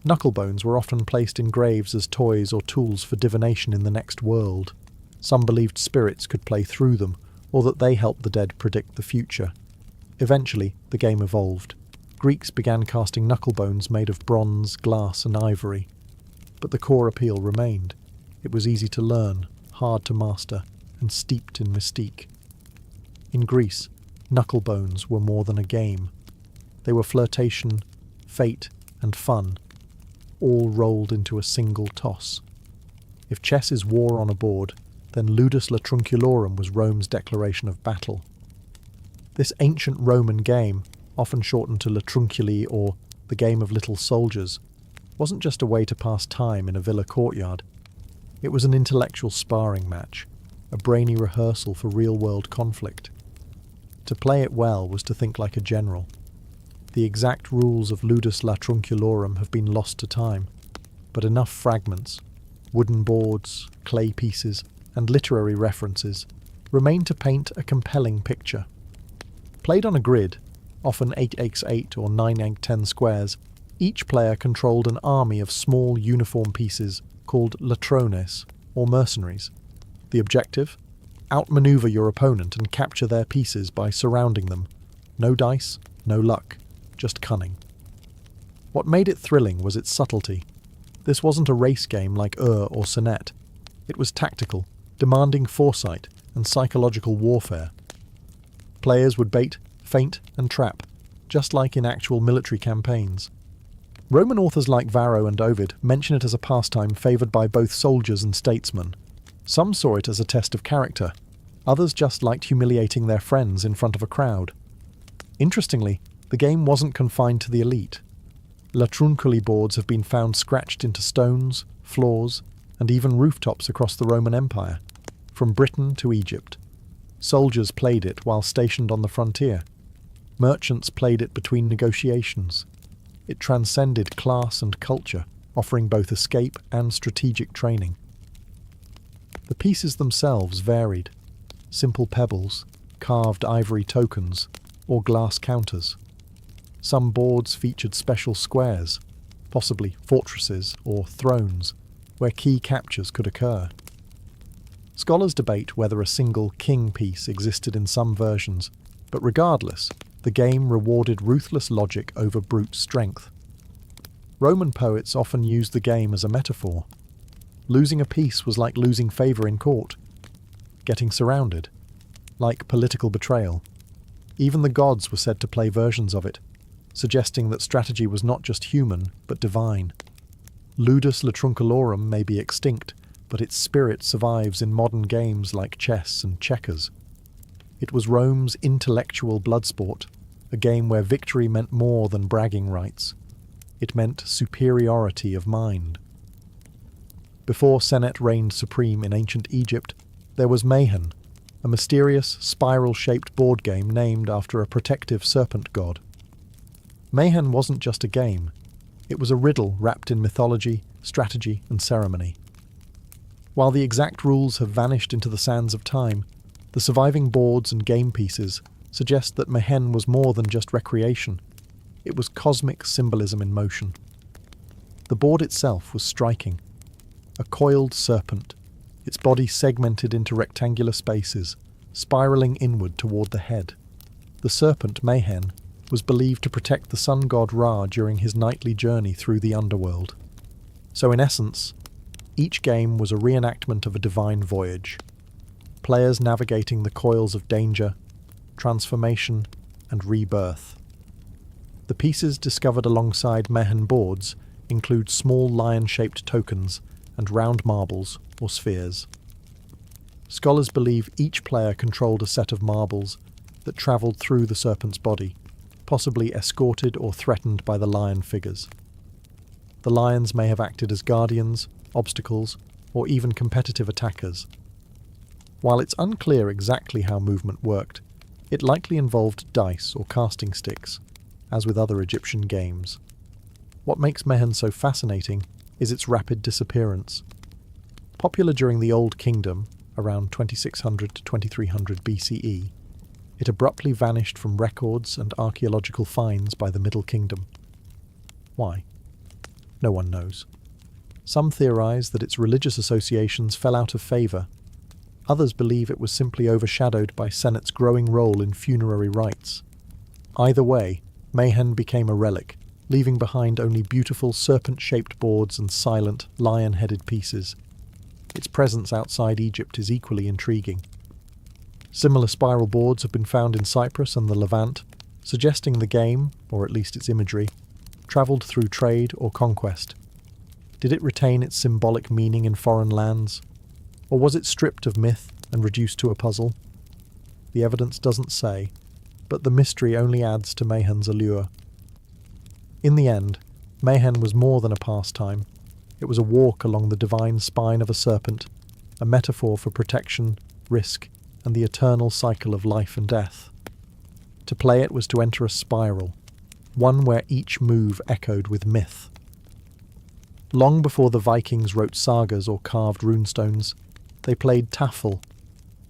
Knucklebones were often placed in graves as toys or tools for divination in the next world. Some believed spirits could play through them, or that they helped the dead predict the future. Eventually, the game evolved. Greeks began casting knucklebones made of bronze, glass and ivory. But the core appeal remained. It was easy to learn, hard to master, and steeped in mystique. In Greece, knucklebones were more than a game. They were flirtation, fate, and fun, all rolled into a single toss. If chess is war on a board, then ludus latrunculorum was Rome's declaration of battle. This ancient Roman game, often shortened to latrunculi or the game of little soldiers, wasn't just a way to pass time in a villa courtyard. It was an intellectual sparring match, a brainy rehearsal for real-world conflict. To play it well was to think like a general. The exact rules of ludus latrunculorum have been lost to time, but enough fragments, wooden boards, clay pieces, and literary references remain to paint a compelling picture. Played on a grid, often 8x8 or 9x10 squares, each player controlled an army of small uniform pieces called latrones, or mercenaries. The objective? Outmaneuver your opponent and capture their pieces by surrounding them. No dice, no luck, just cunning. What made it thrilling was its subtlety. This wasn't a race game like or Senet. It was tactical, demanding foresight and psychological warfare. Players would bait, feint, and trap, just like in actual military campaigns. Roman authors like Varro and Ovid mention it as a pastime favoured by both soldiers and statesmen. Some saw it as a test of character, others just liked humiliating their friends in front of a crowd. Interestingly, the game wasn't confined to the elite. Latrunculi boards have been found scratched into stones, floors, and even rooftops across the Roman Empire, from Britain to Egypt. Soldiers played it while stationed on the frontier. Merchants played it between negotiations. It transcended class and culture, offering both escape and strategic training. The pieces themselves varied. Simple pebbles, carved ivory tokens, or glass counters. Some boards featured special squares, possibly fortresses or thrones, where key captures could occur. Scholars debate whether a single king piece existed in some versions, But regardless, the game rewarded ruthless logic over brute strength. Roman poets often used the game as a metaphor. Losing a piece was like losing favour in court. Getting surrounded, like political betrayal. Even the gods were said to play versions of it, suggesting that strategy was not just human, but divine. Ludus Latrunculorum may be extinct, but its spirit survives in modern games like chess and checkers. It was Rome's intellectual bloodsport, a game where victory meant more than bragging rights. It meant superiority of mind. Before Senet reigned supreme in ancient Egypt, there was Mayhen, a mysterious, spiral-shaped board game named after a protective serpent god. Mayhen wasn't just a game. It was a riddle wrapped in mythology, strategy, and ceremony. While the exact rules have vanished into the sands of time, the surviving boards and game pieces suggest that Mayhen was more than just recreation. It was cosmic symbolism in motion. The board itself was striking. A coiled serpent, its body segmented into rectangular spaces, spiralling inward toward the head. The serpent, Mayhen, was believed to protect the sun god Ra during his nightly journey through the underworld. So in essence, each game was a reenactment of a divine voyage. Players navigating the coils of danger, transformation, and rebirth. The pieces discovered alongside Mayhen boards include small lion-shaped tokens and round marbles or spheres. Scholars believe each player controlled a set of marbles that travelled through the serpent's body, possibly escorted or threatened by the lion figures. The lions may have acted as guardians, obstacles, or even competitive attackers. While it's unclear exactly how movement worked, it likely involved dice or casting sticks, as with other Egyptian games. What makes Mayhen so fascinating is its rapid disappearance. Popular during the Old Kingdom, around 2600 to 2300 BCE, it abruptly vanished from records and archaeological finds by the Middle Kingdom. Why? No one knows. Some theorize that its religious associations fell out of favour. Others believe it was simply overshadowed by Senet's growing role in funerary rites. Either way, Mayhen became a relic, leaving behind only beautiful serpent-shaped boards and silent, lion-headed pieces. Its presence outside Egypt is equally intriguing. Similar spiral boards have been found in Cyprus and the Levant, suggesting the game, or at least its imagery, travelled through trade or conquest. Did it retain its symbolic meaning in foreign lands? Or was it stripped of myth and reduced to a puzzle? The evidence doesn't say, but the mystery only adds to Mayhen's allure. In the end, Mayhen was more than a pastime. It was a walk along the divine spine of a serpent, a metaphor for protection, risk, and the eternal cycle of life and death. To play it was to enter a spiral, one where each move echoed with myth. Long before the Vikings wrote sagas or carved runestones, they played Tafel,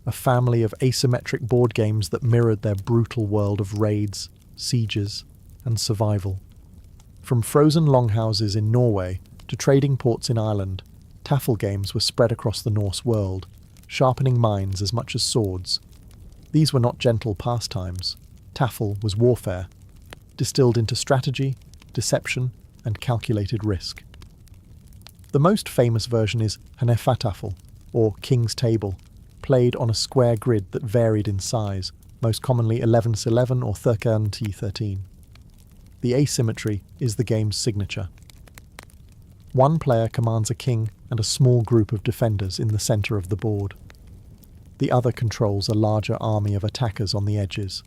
a family of asymmetric board games that mirrored their brutal world of raids, sieges, and survival. From frozen longhouses in Norway to trading ports in Ireland, Tafel games were spread across the Norse world, sharpening minds as much as swords. These were not gentle pastimes. Tafel was warfare, distilled into strategy, deception, and calculated risk. The most famous version is Hnefatafl, or King's Table, played on a square grid that varied in size, most commonly 11x11 or 13x13. The asymmetry is the game's signature. One player commands a king and a small group of defenders in the centre of the board. The other controls a larger army of attackers on the edges.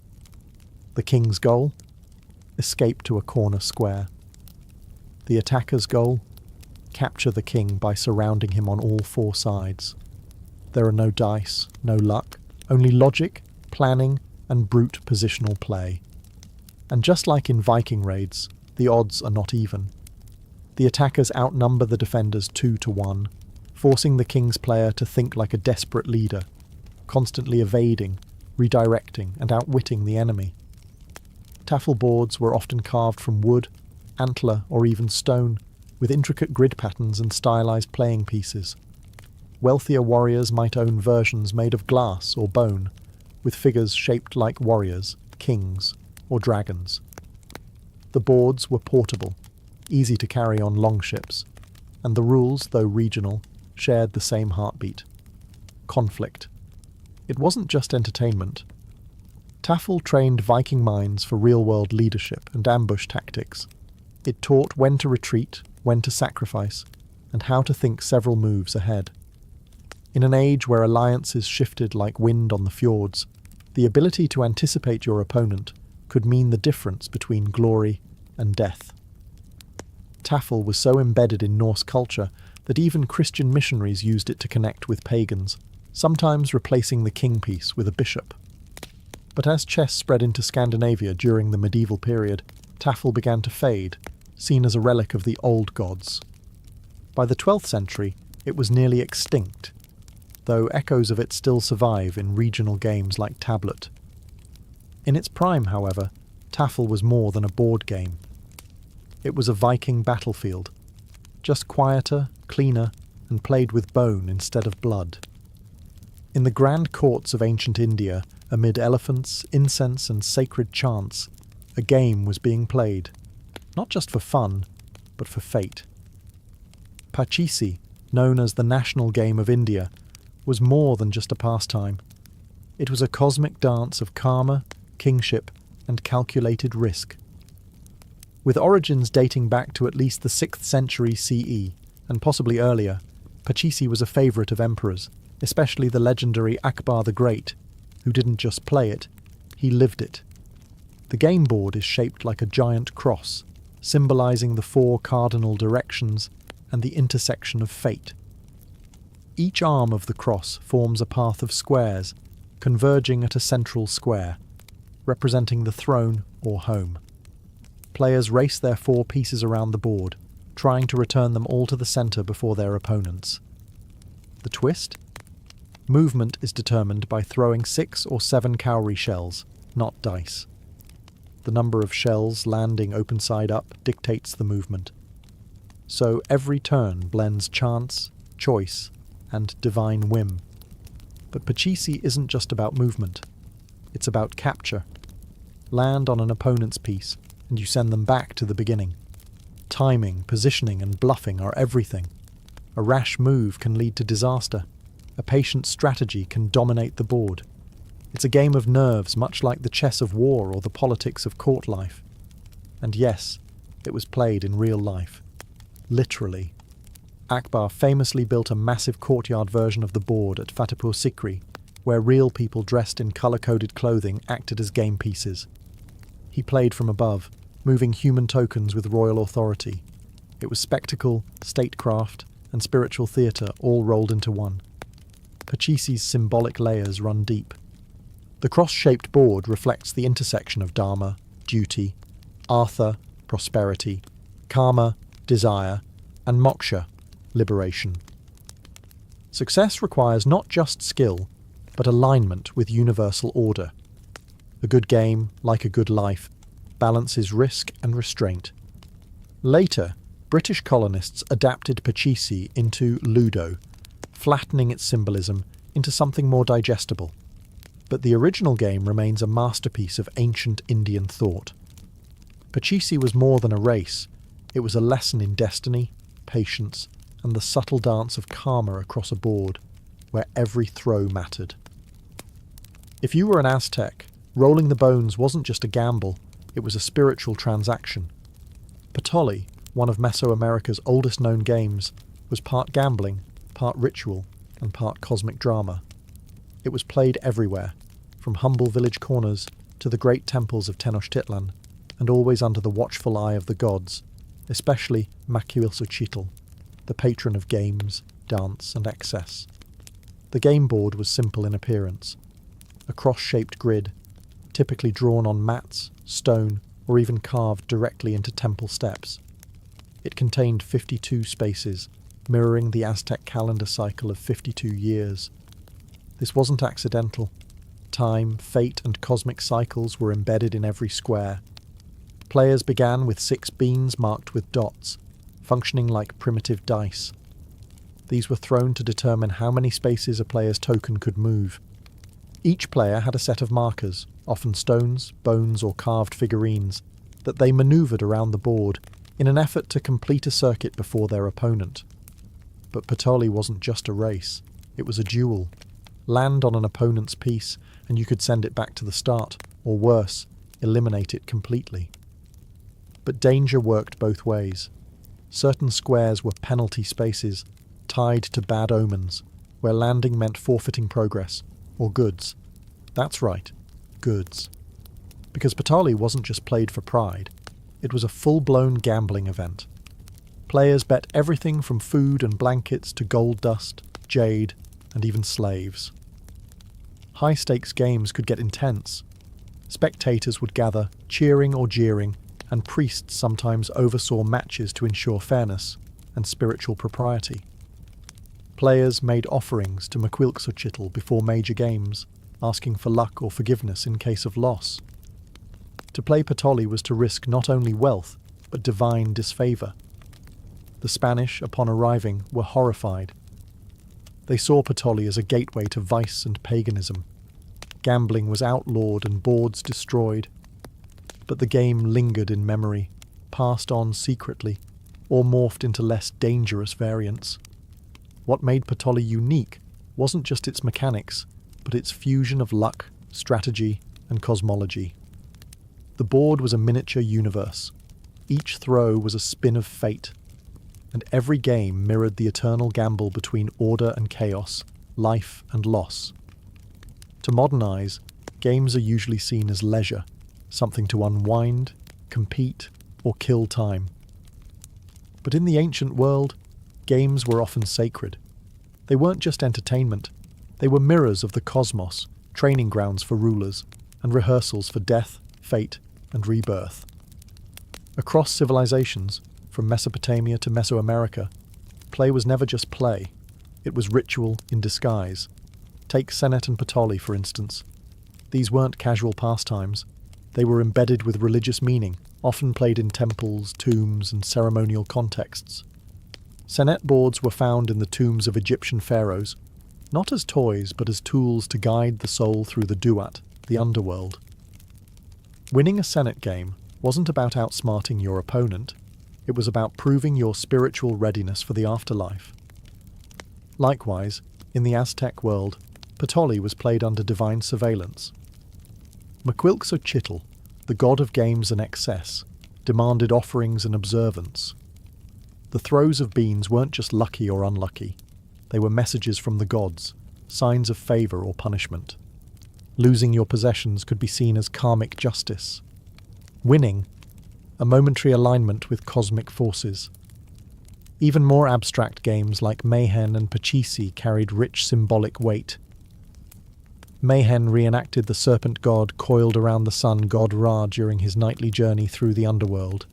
The king's goal? Escape to a corner square. The attacker's goal? Capture the king by surrounding him on all four sides. There are no dice, no luck, only logic, planning, and brute positional play. And just like in Viking raids, the odds are not even. The attackers outnumber the defenders 2-1, forcing the king's player to think like a desperate leader, constantly evading, redirecting, and outwitting the enemy. Tafel boards were often carved from wood, antler, or even stone, with intricate grid patterns and stylized playing pieces. Wealthier warriors might own versions made of glass or bone, with figures shaped like warriors, kings, or dragons. The boards were portable, easy to carry on longships, and the rules, though regional, shared the same heartbeat: conflict. It wasn't just entertainment. Tafel trained Viking minds for real-world leadership and ambush tactics. It taught when to retreat, when to sacrifice, and how to think several moves ahead. In an age where alliances shifted like wind on the fjords, the ability to anticipate your opponent could mean the difference between glory and death. Tafel was so embedded in Norse culture that even Christian missionaries used it to connect with pagans, sometimes replacing the king piece with a bishop. But as chess spread into Scandinavia during the medieval period, Tafel began to fade, seen as a relic of the old gods. By the 12th century, it was nearly extinct, though echoes of it still survive in regional games like Tablet. In its prime, however, Tafel was more than a board game. It was a Viking battlefield, just quieter, cleaner, and played with bone instead of blood. In the grand courts of ancient India, amid elephants, incense, and sacred chants, a game was being played, not just for fun, but for fate. Pachisi, known as the national game of India, was more than just a pastime. It was a cosmic dance of karma, kingship, and calculated risk. With origins dating back to at least the 6th century CE, and possibly earlier, Pachisi was a favourite of emperors, especially the legendary Akbar the Great, who didn't just play it, he lived it. The game board is shaped like a giant cross, symbolising the 4 cardinal directions and the intersection of fate. Each arm of the cross forms a path of squares, converging at a central square, representing the throne or home. Players race their 4 pieces around the board, trying to return them all to the centre before their opponents. The twist? Movement is determined by throwing 6 or 7 cowrie shells, not dice. The number of shells landing open side up dictates the movement. So every turn blends chance, choice, and divine whim. But Pachisi isn't just about movement. It's about capture. Land on an opponent's piece, and you send them back to the beginning. Timing, positioning, and bluffing are everything. A rash move can lead to disaster. A patient strategy can dominate the board. It's a game of nerves, much like the chess of war or the politics of court life. And yes, it was played in real life. Literally. Akbar famously built a massive courtyard version of the board at Fatehpur Sikri, where real people dressed in colour-coded clothing acted as game pieces. He played from above, moving human tokens with royal authority. It was spectacle, statecraft, and spiritual theatre all rolled into one. Pachisi's symbolic layers run deep. The cross-shaped board reflects the intersection of Dharma, duty, Artha, prosperity, Karma, desire, and Moksha, liberation. Success requires not just skill, but alignment with universal order. A good game, like a good life, balances risk and restraint. Later, British colonists adapted Pachisi into Ludo, flattening its symbolism into something more digestible. But the original game remains a masterpiece of ancient Indian thought. Pachisi was more than a race. It was a lesson in destiny, patience, and the subtle dance of karma across a board, where every throw mattered. If you were an Aztec, rolling the bones wasn't just a gamble, it was a spiritual transaction. Patoli, one of Mesoamerica's oldest known games, was part gambling, part ritual, and part cosmic drama. It was played everywhere, from humble village corners to the great temples of Tenochtitlan, and always under the watchful eye of the gods, especially Macuilxochitl, the patron of games, dance, and excess. The game board was simple in appearance. A cross-shaped grid, typically drawn on mats, stone, or even carved directly into temple steps. It contained 52 spaces, mirroring the Aztec calendar cycle of 52 years. This wasn't accidental. Time, fate, and cosmic cycles were embedded in every square. Players began with 6 beans marked with dots, functioning like primitive dice. These were thrown to determine how many spaces a player's token could move. Each player had a set of markers, often stones, bones, or carved figurines, that they maneuvered around the board in an effort to complete a circuit before their opponent. But Patoli wasn't just a race, it was a duel. Land on an opponent's piece and you could send it back to the start, or worse, eliminate it completely. But danger worked both ways. Certain squares were penalty spaces, tied to bad omens, where landing meant forfeiting progress, or goods. That's right, goods. Because Patoli wasn't just played for pride, it was a full-blown gambling event. Players bet everything from food and blankets to gold dust, jade, and even slaves. High-stakes games could get intense. Spectators would gather, cheering or jeering, and priests sometimes oversaw matches to ensure fairness and spiritual propriety. Players made offerings to Mkwilxochitl before major games, asking for luck or forgiveness in case of loss. To play Patoli was to risk not only wealth, but divine disfavour. The Spanish, upon arriving, were horrified. They saw Patoli as a gateway to vice and paganism. Gambling was outlawed and boards destroyed. But the game lingered in memory, passed on secretly, or morphed into less dangerous variants. What made Patoli unique wasn't just its mechanics, but its fusion of luck, strategy, and cosmology. The board was a miniature universe. Each throw was a spin of fate, and every game mirrored the eternal gamble between order and chaos, life and loss. To modernize, games are usually seen as leisure, something to unwind, compete, or kill time. But in the ancient world, games were often sacred. They weren't just entertainment, they were mirrors of the cosmos, training grounds for rulers, and rehearsals for death, fate, and rebirth. Across civilizations, from Mesopotamia to Mesoamerica, play was never just play, it was ritual in disguise. Take Senet and Patoli, for instance. These weren't casual pastimes. They were embedded with religious meaning, often played in temples, tombs, and ceremonial contexts. Senet boards were found in the tombs of Egyptian pharaohs, not as toys but as tools to guide the soul through the duat, the underworld. Winning a Senet game wasn't about outsmarting your opponent, it was about proving your spiritual readiness for the afterlife. Likewise, in the Aztec world, Patoli was played under divine surveillance. Mkwilxochitl, the god of games and excess, demanded offerings and observance. The throws of beans weren't just lucky or unlucky, they were messages from the gods, signs of favour or punishment. Losing your possessions could be seen as karmic justice. Winning, a momentary alignment with cosmic forces. Even more abstract games like Mayhen and Pachisi carried rich symbolic weight. Mayhen reenacted the serpent god coiled around the sun god Ra during his nightly journey through the underworld.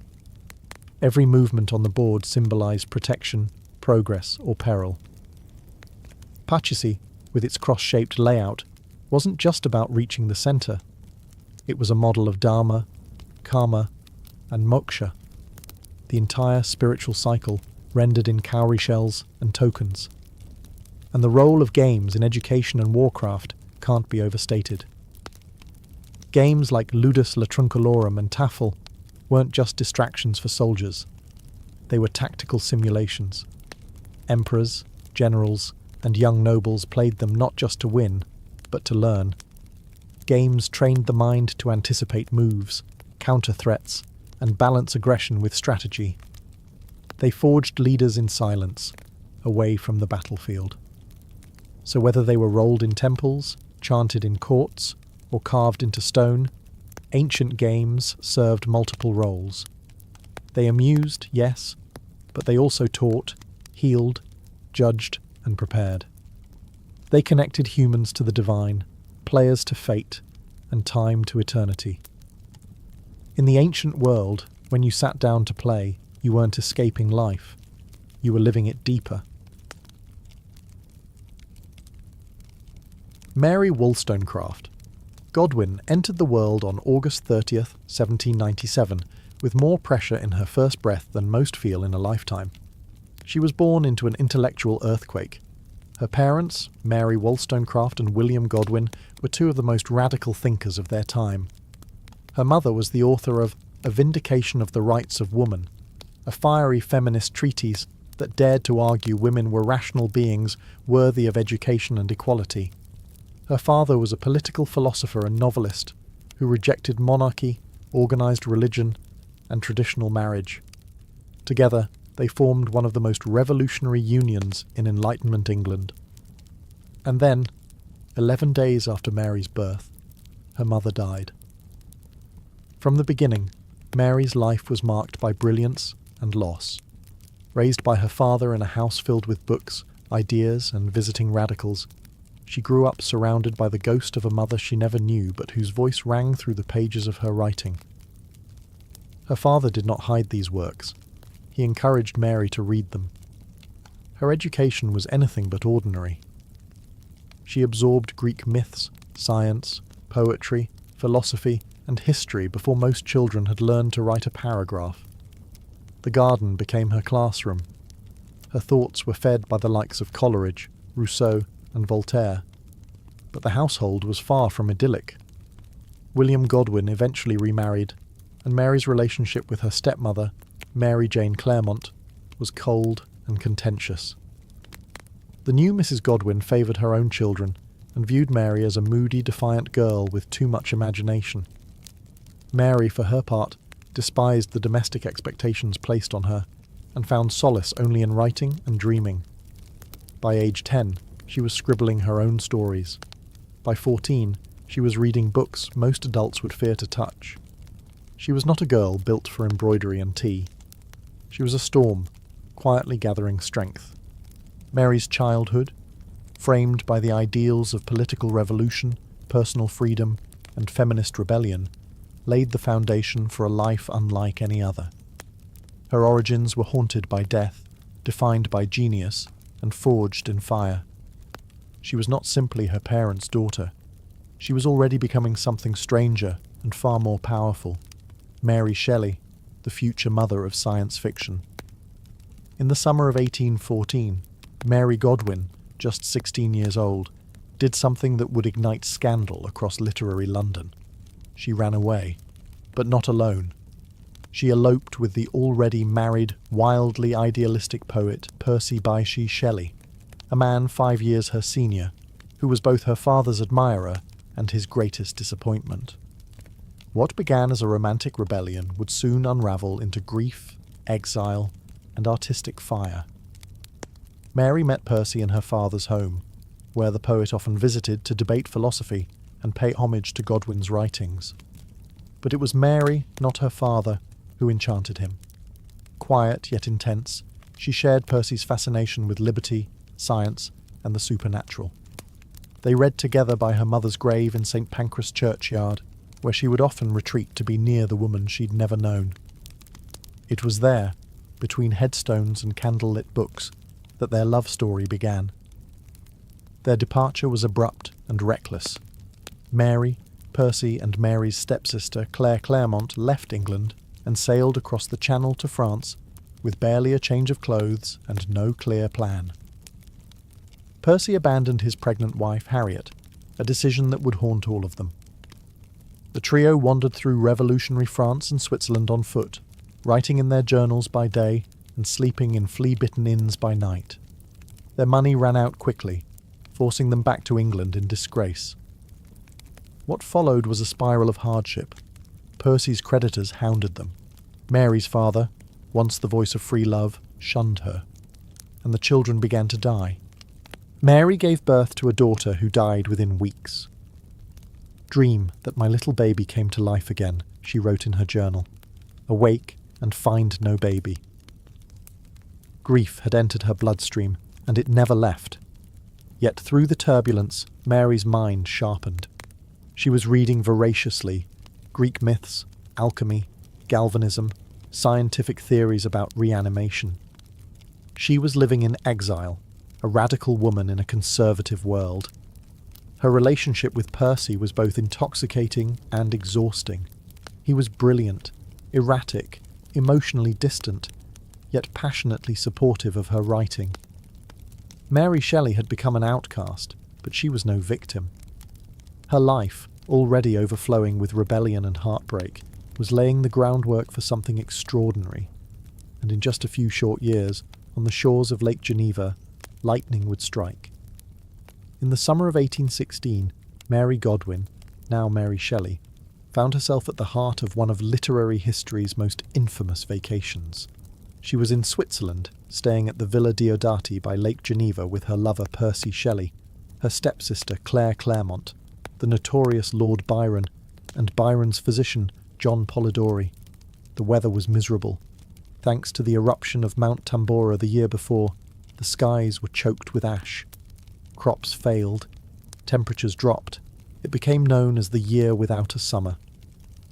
Every movement on the board symbolized protection, progress, or peril. Pachisi, with its cross-shaped layout, wasn't just about reaching the center. It was a model of dharma, karma, and moksha, the entire spiritual cycle rendered in cowrie shells and tokens. And the role of games in education and warcraft can't be overstated. Games like Ludus Latruncalorum and Tafel weren't just distractions for soldiers. They were tactical simulations. Emperors, generals, and young nobles played them not just to win, but to learn. Games trained the mind to anticipate moves, counter threats, and balance aggression with strategy. They forged leaders in silence, away from the battlefield. So whether they were rolled in temples, chanted in courts, or carved into stone, ancient games served multiple roles. They amused, yes, but they also taught, healed, judged, and prepared. They connected humans to the divine, players to fate, and time to eternity. In the ancient world, when you sat down to play, you weren't escaping life. You were living it deeper. Mary Wollstonecraft. Godwin entered the world on August 30th, 1797, with more pressure in her first breath than most feel in a lifetime. She was born into an intellectual earthquake. Her parents, Mary Wollstonecraft and William Godwin, were two of the most radical thinkers of their time. Her mother was the author of A Vindication of the Rights of Woman, a fiery feminist treatise that dared to argue women were rational beings worthy of education and equality. Her father was a political philosopher and novelist who rejected monarchy, organised religion, and traditional marriage. Together, they formed one of the most revolutionary unions in Enlightenment England. And then, 11 days after Mary's birth, her mother died. From the beginning, Mary's life was marked by brilliance and loss. Raised by her father in a house filled with books, ideas, and visiting radicals, she grew up surrounded by the ghost of a mother she never knew but whose voice rang through the pages of her writing. Her father did not hide these works. He encouraged Mary to read them. Her education was anything but ordinary. She absorbed Greek myths, science, poetry, philosophy, and history before most children had learned to write a paragraph. The garden became her classroom. Her thoughts were fed by the likes of Coleridge, Rousseau, and Voltaire. But the household was far from idyllic. William Godwin eventually remarried, and Mary's relationship with her stepmother, Mary Jane Clairmont, was cold and contentious. The new Mrs. Godwin favoured her own children and viewed Mary as a moody, defiant girl with too much imagination. Mary, for her part, despised the domestic expectations placed on her and found solace only in writing and dreaming. By age 10, she was scribbling her own stories. By 14, she was reading books most adults would fear to touch. She was not a girl built for embroidery and tea. She was a storm, quietly gathering strength. Mary's childhood, framed by the ideals of political revolution, personal freedom, and feminist rebellion, laid the foundation for a life unlike any other. Her origins were haunted by death, defined by genius, and forged in fire. She was not simply her parents' daughter. She was already becoming something stranger and far more powerful. Mary Shelley, the future mother of science fiction. In the summer of 1814, Mary Godwin, just 16 years old, did something that would ignite scandal across literary London. She ran away, but not alone. She eloped with the already married, wildly idealistic poet Percy Bysshe Shelley, a man 5 years her senior, who was both her father's admirer and his greatest disappointment. What began as a romantic rebellion would soon unravel into grief, exile, and artistic fire. Mary met Percy in her father's home, where the poet often visited to debate philosophy and pay homage to Godwin's writings. But it was Mary, not her father, who enchanted him. Quiet yet intense, she shared Percy's fascination with liberty, science, and the supernatural. They read together by her mother's grave in St. Pancras churchyard, where she would often retreat to be near the woman she'd never known. It was there, between headstones and candlelit books, that their love story began. Their departure was abrupt and reckless. Mary, Percy, and Mary's stepsister Claire Clairmont left England and sailed across the Channel to France with barely a change of clothes and no clear plan. Percy abandoned his pregnant wife Harriet, a decision that would haunt all of them. The trio wandered through revolutionary France and Switzerland on foot, writing in their journals by day and sleeping in flea-bitten inns by night. Their money ran out quickly, forcing them back to England in disgrace. What followed was a spiral of hardship. Percy's creditors hounded them. Mary's father, once the voice of free love, shunned her, and the children began to die. Mary gave birth to a daughter who died within weeks. "Dream that my little baby came to life again," she wrote in her journal. "Awake and find no baby." Grief had entered her bloodstream, and it never left. Yet through the turbulence, Mary's mind sharpened. She was reading voraciously Greek myths, alchemy, galvanism, scientific theories about reanimation. She was living in exile, a radical woman in a conservative world. Her relationship with Percy was both intoxicating and exhausting. He was brilliant, erratic, emotionally distant, yet passionately supportive of her writing. Mary Shelley had become an outcast, but she was no victim. Her life, already overflowing with rebellion and heartbreak, was laying the groundwork for something extraordinary. And in just a few short years, on the shores of Lake Geneva, lightning would strike. In the summer of 1816, Mary Godwin, now Mary Shelley, found herself at the heart of one of literary history's most infamous vacations. She was in Switzerland, staying at the Villa Diodati by Lake Geneva with her lover Percy Shelley, her stepsister Claire Claremont, the notorious Lord Byron, and Byron's physician John Polidori. The weather was miserable. Thanks to the eruption of Mount Tambora the year before, the skies were choked with ash. Crops failed. Temperatures dropped. It became known as the year without a summer.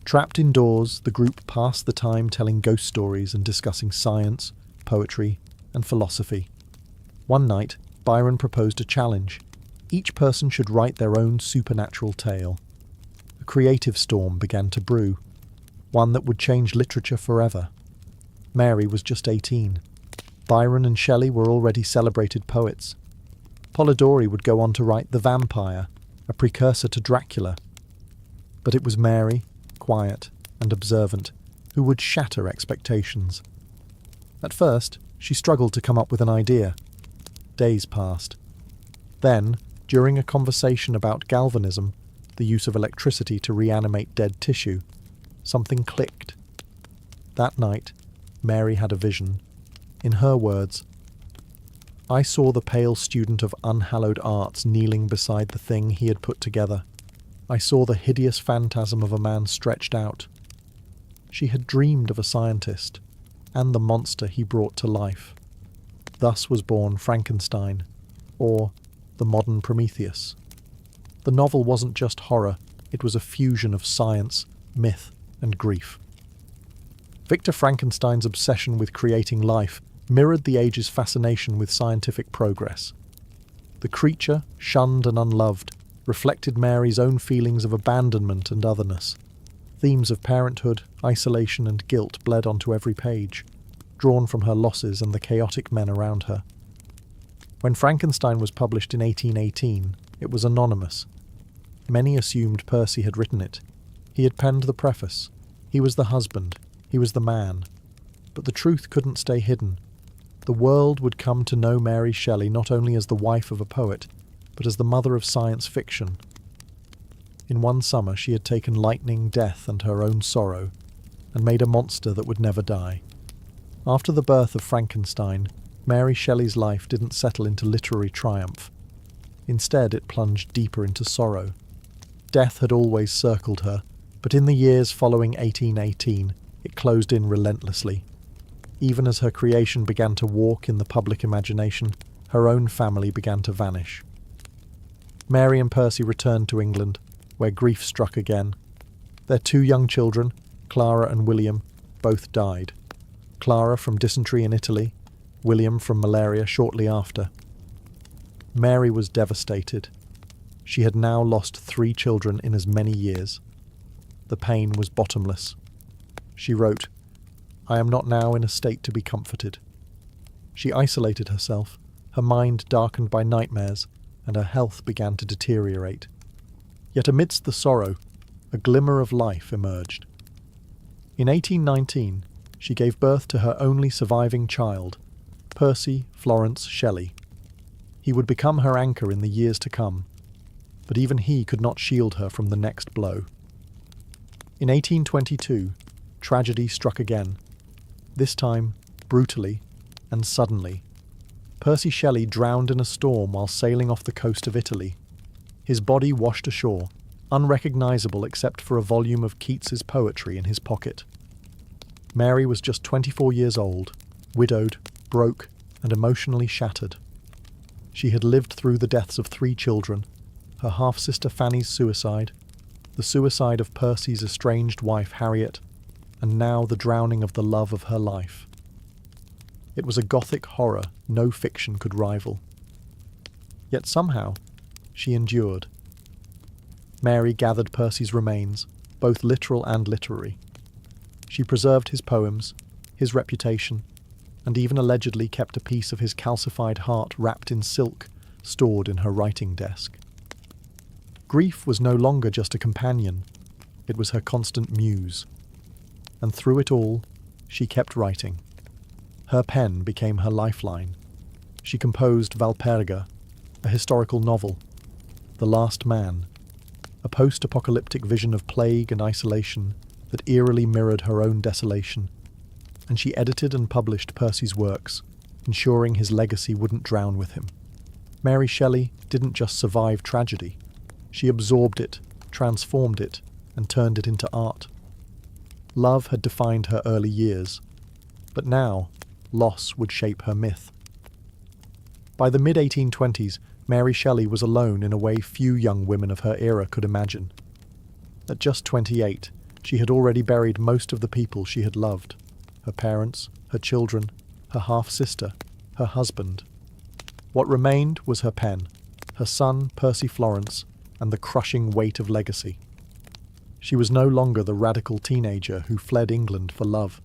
Trapped indoors, the group passed the time telling ghost stories and discussing science, poetry, and philosophy. One night, Byron proposed a challenge. Each person should write their own supernatural tale. A creative storm began to brew, one that would change literature forever. Mary was just 18. Byron and Shelley were already celebrated poets. Polidori would go on to write The Vampire, a precursor to Dracula. But it was Mary, quiet and observant, who would shatter expectations. At first, she struggled to come up with an idea. Days passed. Then, during a conversation about galvanism, the use of electricity to reanimate dead tissue, something clicked. That night, Mary had a vision. In her words, "I saw the pale student of unhallowed arts kneeling beside the thing he had put together. I saw the hideous phantasm of a man stretched out." She had dreamed of a scientist, and the monster he brought to life. Thus was born Frankenstein, or the modern Prometheus. The novel wasn't just horror, it was a fusion of science, myth, and grief. Victor Frankenstein's obsession with creating life mirrored the age's fascination with scientific progress. The creature, shunned and unloved, reflected Mary's own feelings of abandonment and otherness. Themes of parenthood, isolation, and guilt bled onto every page, drawn from her losses and the chaotic men around her. When Frankenstein was published in 1818, it was anonymous. Many assumed Percy had written it. He had penned the preface. He was the husband. He was the man. But the truth couldn't stay hidden. The world would come to know Mary Shelley not only as the wife of a poet, but as the mother of science fiction. In one summer she had taken lightning, death, and her own sorrow, and made a monster that would never die. After the birth of Frankenstein, Mary Shelley's life didn't settle into literary triumph. Instead, it plunged deeper into sorrow. Death had always circled her, but in the years following 1818, it closed in relentlessly. Even as her creation began to walk in the public imagination, her own family began to vanish. Mary and Percy returned to England, where grief struck again. Their two young children, Clara and William, both died. Clara from dysentery in Italy, William from malaria shortly after. Mary was devastated. She had now lost 3 children in as many years. The pain was bottomless. She wrote, "I am not now in a state to be comforted." She isolated herself, her mind darkened by nightmares, and her health began to deteriorate. Yet amidst the sorrow, a glimmer of life emerged. In 1819, she gave birth to her only surviving child, Percy Florence Shelley. He would become her anchor in the years to come, but even he could not shield her from the next blow. In 1822, tragedy struck again, this time brutally and suddenly. Percy Shelley drowned in a storm while sailing off the coast of Italy. His body washed ashore, unrecognizable except for a volume of Keats's poetry in his pocket. Mary was just 24 years old, widowed, broke, and emotionally shattered. She had lived through the deaths of 3 children, her half-sister Fanny's suicide, the suicide of Percy's estranged wife Harriet, and now the drowning of the love of her life. It was a gothic horror no fiction could rival. Yet somehow, she endured. Mary gathered Percy's remains, both literal and literary. She preserved his poems, his reputation, and even allegedly kept a piece of his calcified heart wrapped in silk, stored in her writing desk. Grief was no longer just a companion, it was her constant muse. And through it all, she kept writing. Her pen became her lifeline. She composed Valperga, a historical novel, The Last Man, a post-apocalyptic vision of plague and isolation that eerily mirrored her own desolation, and she edited and published Percy's works, ensuring his legacy wouldn't drown with him. Mary Shelley didn't just survive tragedy, she absorbed it, transformed it, and turned it into art. Love had defined her early years, but now loss would shape her myth. By the mid-1820s, Mary Shelley was alone in a way few young women of her era could imagine. At just 28, she had already buried most of the people she had loved: her parents, her children, her half-sister, her husband. What remained was her pen, her son Percy Florence, and the crushing weight of legacy. She was no longer the radical teenager who fled England for love.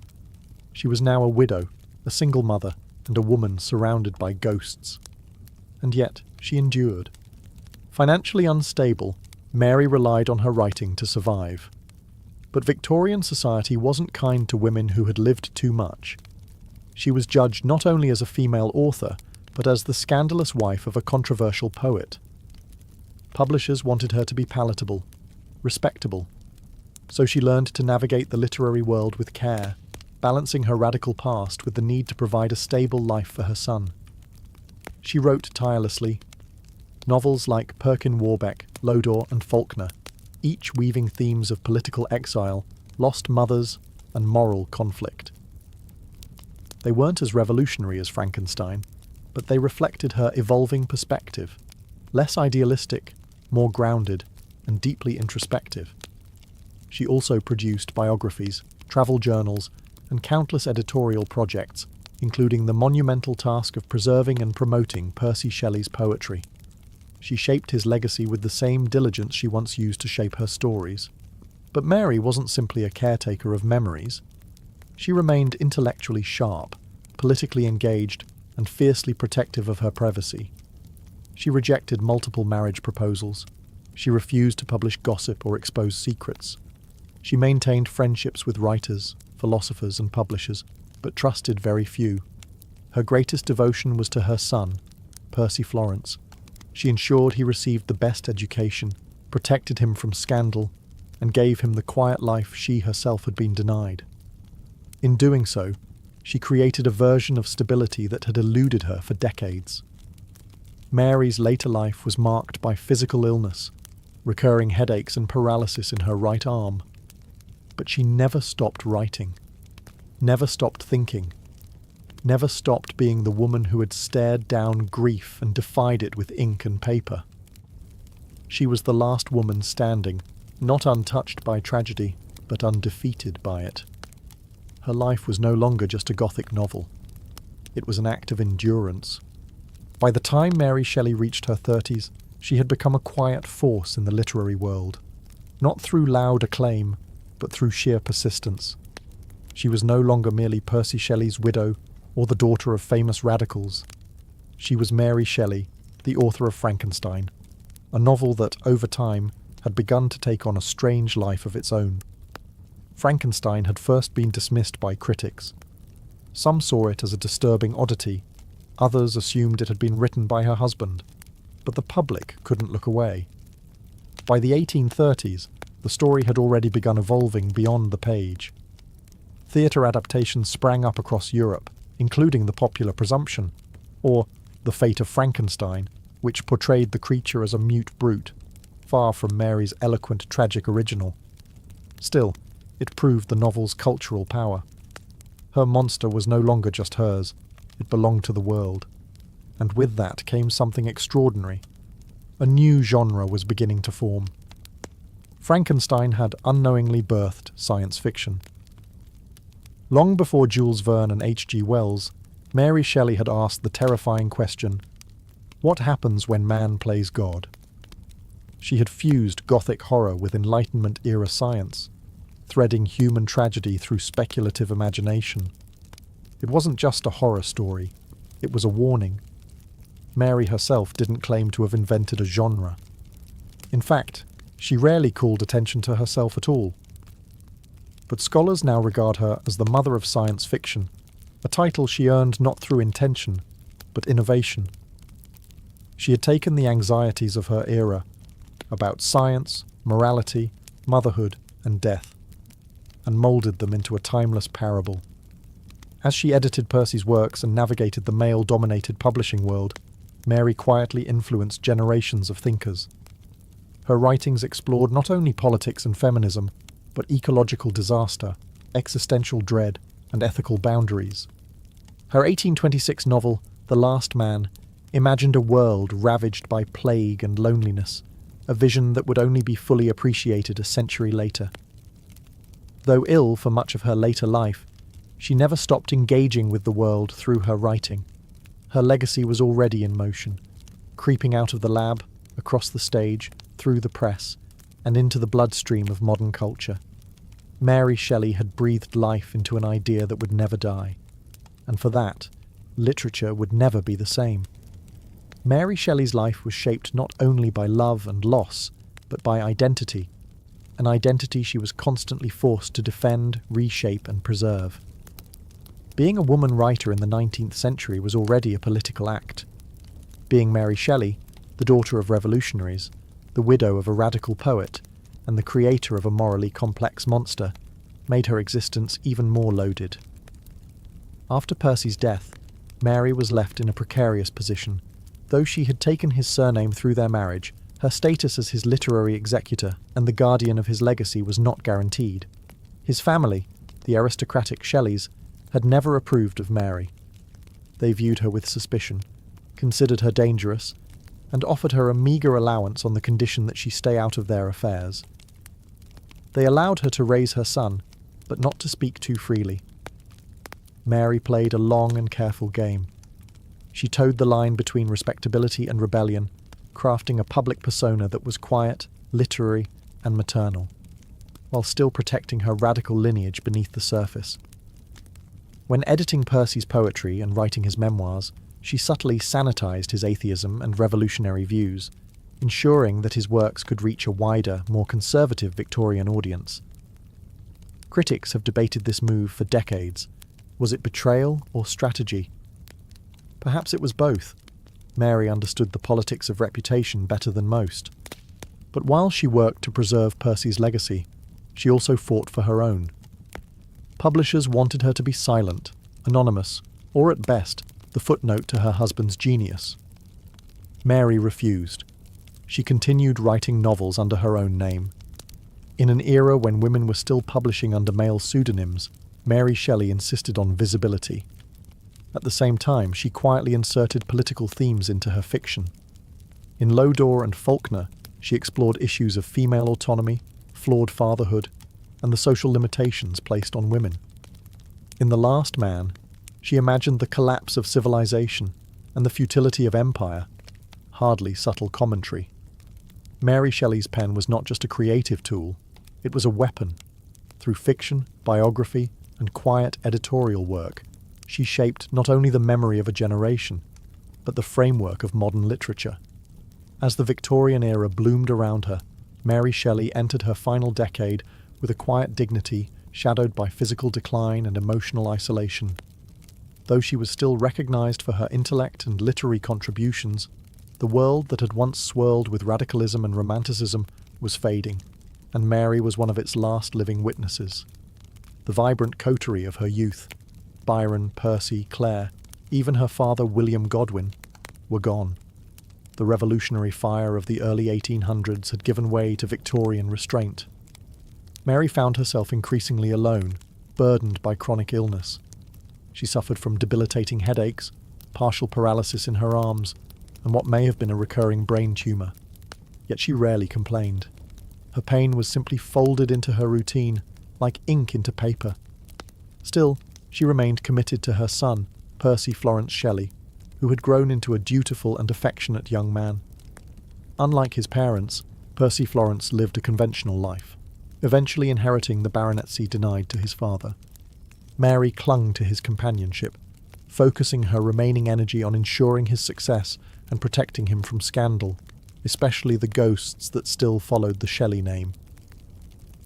She was now a widow, a single mother, and a woman surrounded by ghosts. And yet, she endured. Financially unstable, Mary relied on her writing to survive. But Victorian society wasn't kind to women who had lived too much. She was judged not only as a female author, but as the scandalous wife of a controversial poet. Publishers wanted her to be palatable, respectable. So she learned to navigate the literary world with care, balancing her radical past with the need to provide a stable life for her son. She wrote tirelessly. Novels like Perkin Warbeck, Lodore, and Faulkner, each weaving themes of political exile, lost mothers, and moral conflict. They weren't as revolutionary as Frankenstein, but they reflected her evolving perspective, less idealistic, more grounded, and deeply introspective. She also produced biographies, travel journals, and countless editorial projects, including the monumental task of preserving and promoting Percy Shelley's poetry. She shaped his legacy with the same diligence she once used to shape her stories. But Mary wasn't simply a caretaker of memories. She remained intellectually sharp, politically engaged, and fiercely protective of her privacy. She rejected multiple marriage proposals. She refused to publish gossip or expose secrets. She maintained friendships with writers, philosophers, and publishers, but trusted very few. Her greatest devotion was to her son, Percy Florence. She ensured he received the best education, protected him from scandal, and gave him the quiet life she herself had been denied. In doing so, she created a version of stability that had eluded her for decades. Mary's later life was marked by physical illness, recurring headaches and paralysis in her right arm. But she never stopped writing, never stopped thinking, never stopped being the woman who had stared down grief and defied it with ink and paper. She was the last woman standing, not untouched by tragedy, but undefeated by it. Her life was no longer just a Gothic novel. It was an act of endurance. By the time Mary Shelley reached her 30s, she had become a quiet force in the literary world, not through loud acclaim, but through sheer persistence. She was no longer merely Percy Shelley's widow or the daughter of famous radicals. She was Mary Shelley, the author of Frankenstein, a novel that, over time, had begun to take on a strange life of its own. Frankenstein had first been dismissed by critics. Some saw it as a disturbing oddity, others assumed it had been written by her husband, but the public couldn't look away. By the 1830s, the story had already begun evolving beyond the page. Theatre adaptations sprang up across Europe, including The Popular Presumption, or The Fate of Frankenstein, which portrayed the creature as a mute brute, far from Mary's eloquent tragic original. Still, it proved the novel's cultural power. Her monster was no longer just hers, it belonged to the world. And with that came something extraordinary. A new genre was beginning to form. Frankenstein had unknowingly birthed science fiction. Long before Jules Verne and H.G. Wells, Mary Shelley had asked the terrifying question, what happens when man plays God? She had fused Gothic horror with Enlightenment-era science, threading human tragedy through speculative imagination. It wasn't just a horror story, it was a warning. Mary herself didn't claim to have invented a genre. In fact, she rarely called attention to herself at all. But scholars now regard her as the mother of science fiction, a title she earned not through intention, but innovation. She had taken the anxieties of her era, about science, morality, motherhood, and death, and moulded them into a timeless parable. As she edited Percy's works and navigated the male-dominated publishing world, Mary quietly influenced generations of thinkers. Her writings explored not only politics and feminism, but ecological disaster, existential dread, and ethical boundaries. Her 1826 novel, The Last Man, imagined a world ravaged by plague and loneliness, a vision that would only be fully appreciated a century later. Though ill for much of her later life, she never stopped engaging with the world through her writing. Her legacy was already in motion, creeping out of the lab, across the stage, through the press, and into the bloodstream of modern culture. Mary Shelley had breathed life into an idea that would never die, and for that, literature would never be the same. Mary Shelley's life was shaped not only by love and loss, but by identity, an identity she was constantly forced to defend, reshape, and preserve. Being a woman writer in the 19th century was already a political act. Being Mary Shelley, the daughter of revolutionaries, the widow of a radical poet, and the creator of a morally complex monster, made her existence even more loaded. After Percy's death, Mary was left in a precarious position. Though she had taken his surname through their marriage, her status as his literary executor and the guardian of his legacy was not guaranteed. His family, the aristocratic Shelleys, had never approved of Mary. They viewed her with suspicion, considered her dangerous, and offered her a meagre allowance on the condition that she stay out of their affairs. They allowed her to raise her son, but not to speak too freely. Mary played a long and careful game. She towed the line between respectability and rebellion, crafting a public persona that was quiet, literary, and maternal, while still protecting her radical lineage beneath the surface. When editing Percy's poetry and writing his memoirs, she subtly sanitized his atheism and revolutionary views, ensuring that his works could reach a wider, more conservative Victorian audience. Critics have debated this move for decades. Was it betrayal or strategy? Perhaps it was both. Mary understood the politics of reputation better than most. But while she worked to preserve Percy's legacy, she also fought for her own. Publishers wanted her to be silent, anonymous, or at best, the footnote to her husband's genius. Mary refused. She continued writing novels under her own name. In an era when women were still publishing under male pseudonyms, Mary Shelley insisted on visibility. At the same time, she quietly inserted political themes into her fiction. In Lodore and Faulkner, she explored issues of female autonomy, flawed fatherhood, and the social limitations placed on women. In The Last Man, she imagined the collapse of civilization and the futility of empire, hardly subtle commentary. Mary Shelley's pen was not just a creative tool, it was a weapon. Through fiction, biography, and quiet editorial work, she shaped not only the memory of a generation, but the framework of modern literature. As the Victorian era bloomed around her, Mary Shelley entered her final decade with a quiet dignity shadowed by physical decline and emotional isolation. Though she was still recognized for her intellect and literary contributions, the world that had once swirled with radicalism and romanticism was fading, and Mary was one of its last living witnesses. The vibrant coterie of her youth, Byron, Percy, Clare, even her father William Godwin, were gone. The revolutionary fire of the early 1800s had given way to Victorian restraint. Mary found herself increasingly alone, burdened by chronic illness. She suffered from debilitating headaches, partial paralysis in her arms, and what may have been a recurring brain tumour. Yet she rarely complained. Her pain was simply folded into her routine, like ink into paper. Still, she remained committed to her son, Percy Florence Shelley, who had grown into a dutiful and affectionate young man. Unlike his parents, Percy Florence lived a conventional life, eventually inheriting the baronetcy denied to his father. Mary clung to his companionship, focusing her remaining energy on ensuring his success and protecting him from scandal, especially the ghosts that still followed the Shelley name.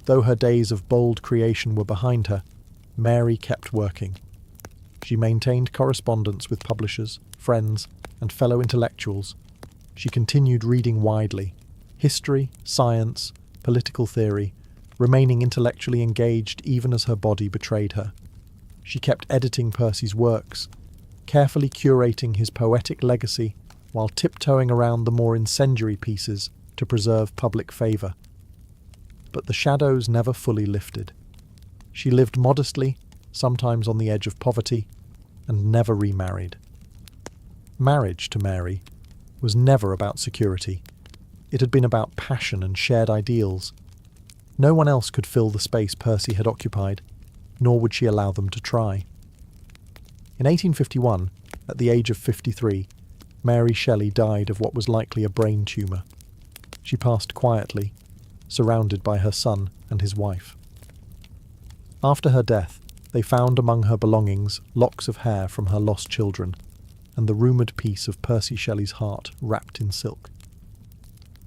Though her days of bold creation were behind her, Mary kept working. She maintained correspondence with publishers, friends, and fellow intellectuals. She continued reading widely: history, science, political theory, remaining intellectually engaged even as her body betrayed her. She kept editing Percy's works, carefully curating his poetic legacy while tiptoeing around the more incendiary pieces to preserve public favour. But the shadows never fully lifted. She lived modestly, sometimes on the edge of poverty, and never remarried. Marriage, to Mary, was never about security. It had been about passion and shared ideals. No one else could fill the space Percy had occupied, nor would she allow them to try. In 1851, at the age of 53, Mary Shelley died of what was likely a brain tumour. She passed quietly, surrounded by her son and his wife. After her death, they found among her belongings locks of hair from her lost children, and the rumoured piece of Percy Shelley's heart wrapped in silk.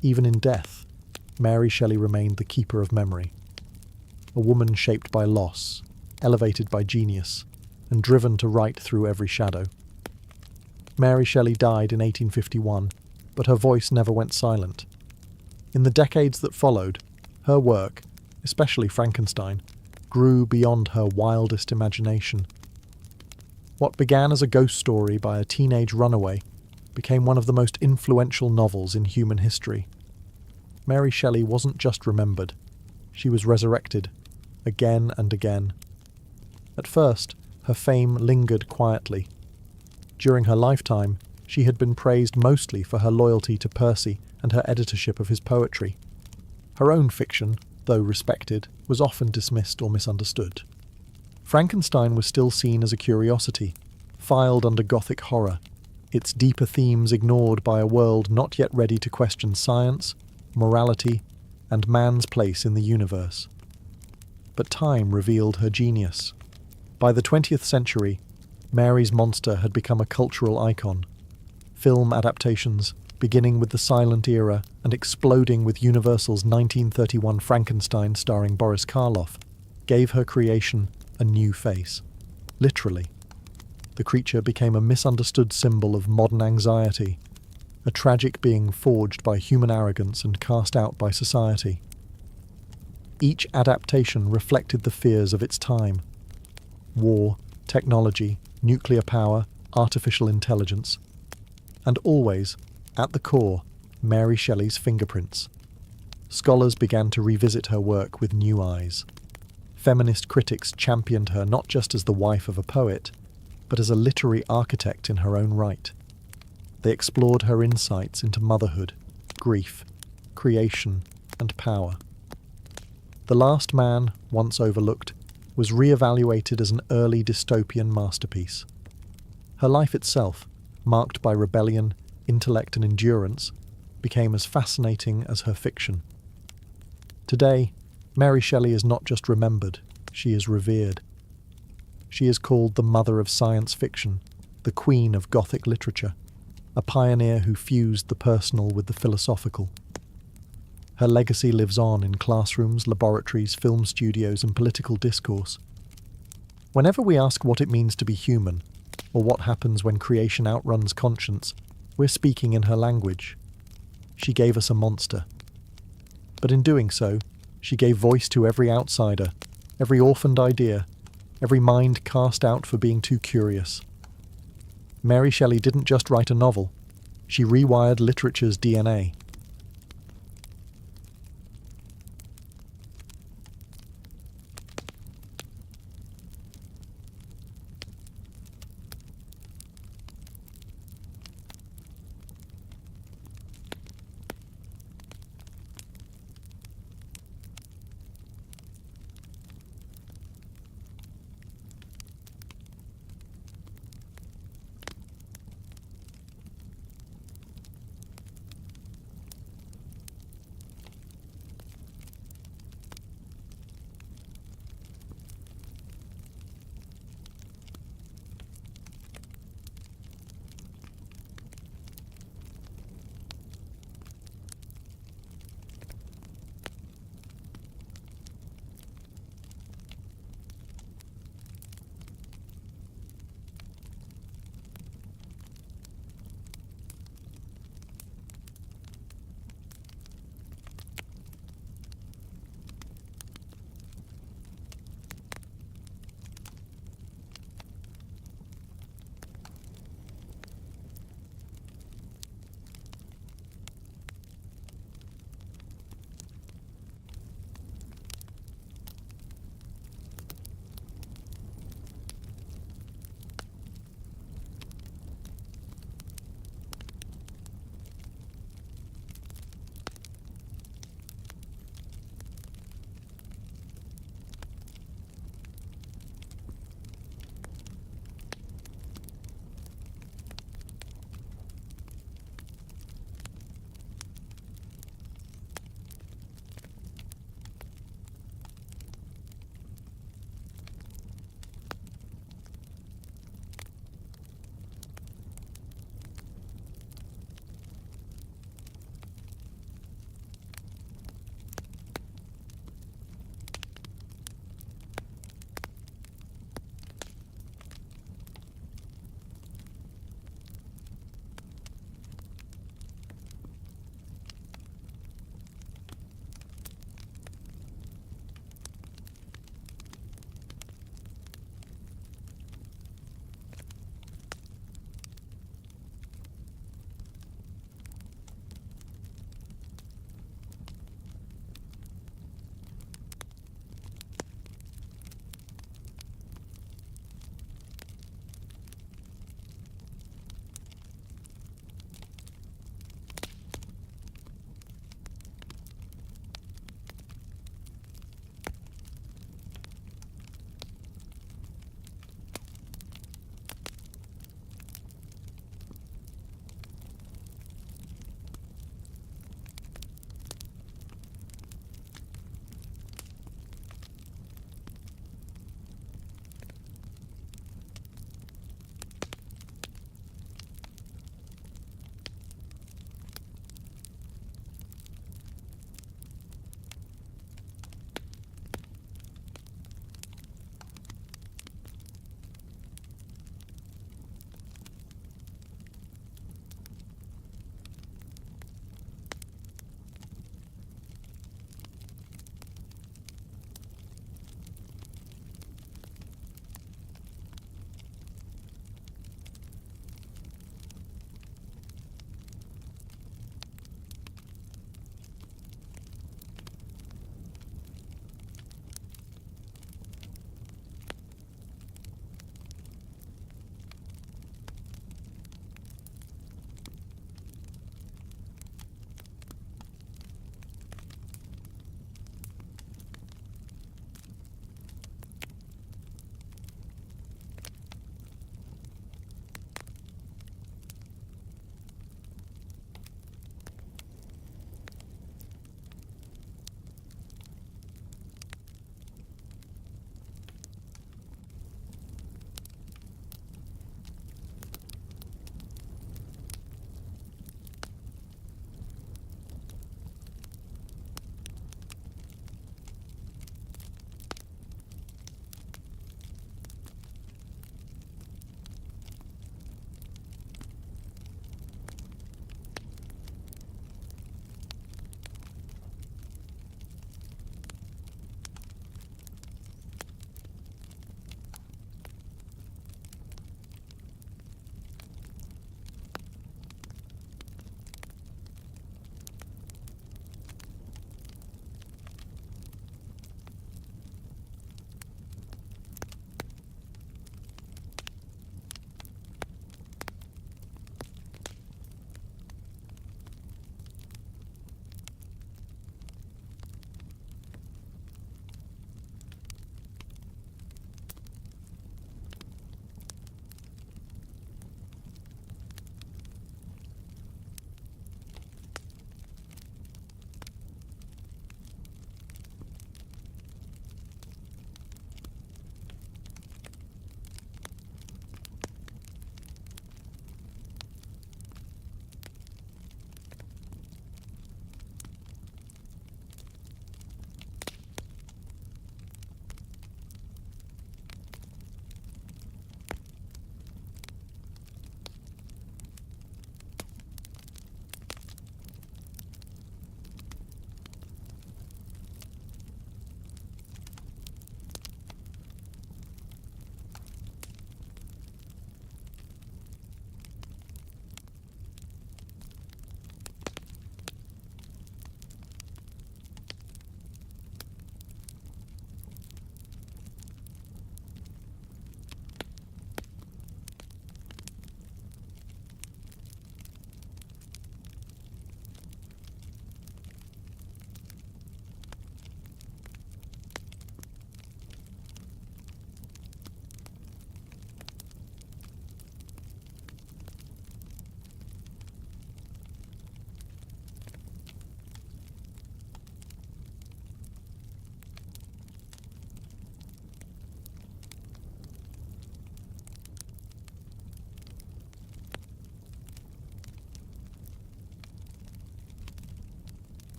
Even in death, Mary Shelley remained the keeper of memory, a woman shaped by loss, elevated by genius, and driven to write through every shadow. Mary Shelley died in 1851, but her voice never went silent. In the decades that followed, her work, especially Frankenstein, grew beyond her wildest imagination. What began as a ghost story by a teenage runaway became one of the most influential novels in human history. Mary Shelley wasn't just remembered, she was resurrected, again and again. At first, her fame lingered quietly. During her lifetime, she had been praised mostly for her loyalty to Percy and her editorship of his poetry. Her own fiction, though respected, was often dismissed or misunderstood. Frankenstein was still seen as a curiosity, filed under Gothic horror, its deeper themes ignored by a world not yet ready to question science, morality, and man's place in the universe. But time revealed her genius. By the 20th century, Mary's monster had become a cultural icon. Film adaptations, beginning with the silent era and exploding with Universal's 1931 Frankenstein starring Boris Karloff, gave her creation a new face. Literally. The creature became a misunderstood symbol of modern anxiety, a tragic being forged by human arrogance and cast out by society. Each adaptation reflected the fears of its time: war, technology, nuclear power, artificial intelligence, and always, at the core, Mary Shelley's fingerprints. Scholars began to revisit her work with new eyes. Feminist critics championed her not just as the wife of a poet, but as a literary architect in her own right. They explored her insights into motherhood, grief, creation, and power. The Last Man, once overlooked, was re-evaluated as an early dystopian masterpiece. Her life itself, marked by rebellion, intellect and endurance, became as fascinating as her fiction. Today, Mary Shelley is not just remembered, she is revered. She is called the mother of science fiction, the queen of Gothic literature, a pioneer who fused the personal with the philosophical. Her legacy lives on in classrooms, laboratories, film studios, and political discourse. Whenever we ask what it means to be human, or what happens when creation outruns conscience, we're speaking in her language. She gave us a monster. But in doing so, she gave voice to every outsider, every orphaned idea, every mind cast out for being too curious. Mary Shelley didn't just write a novel, she rewired literature's DNA.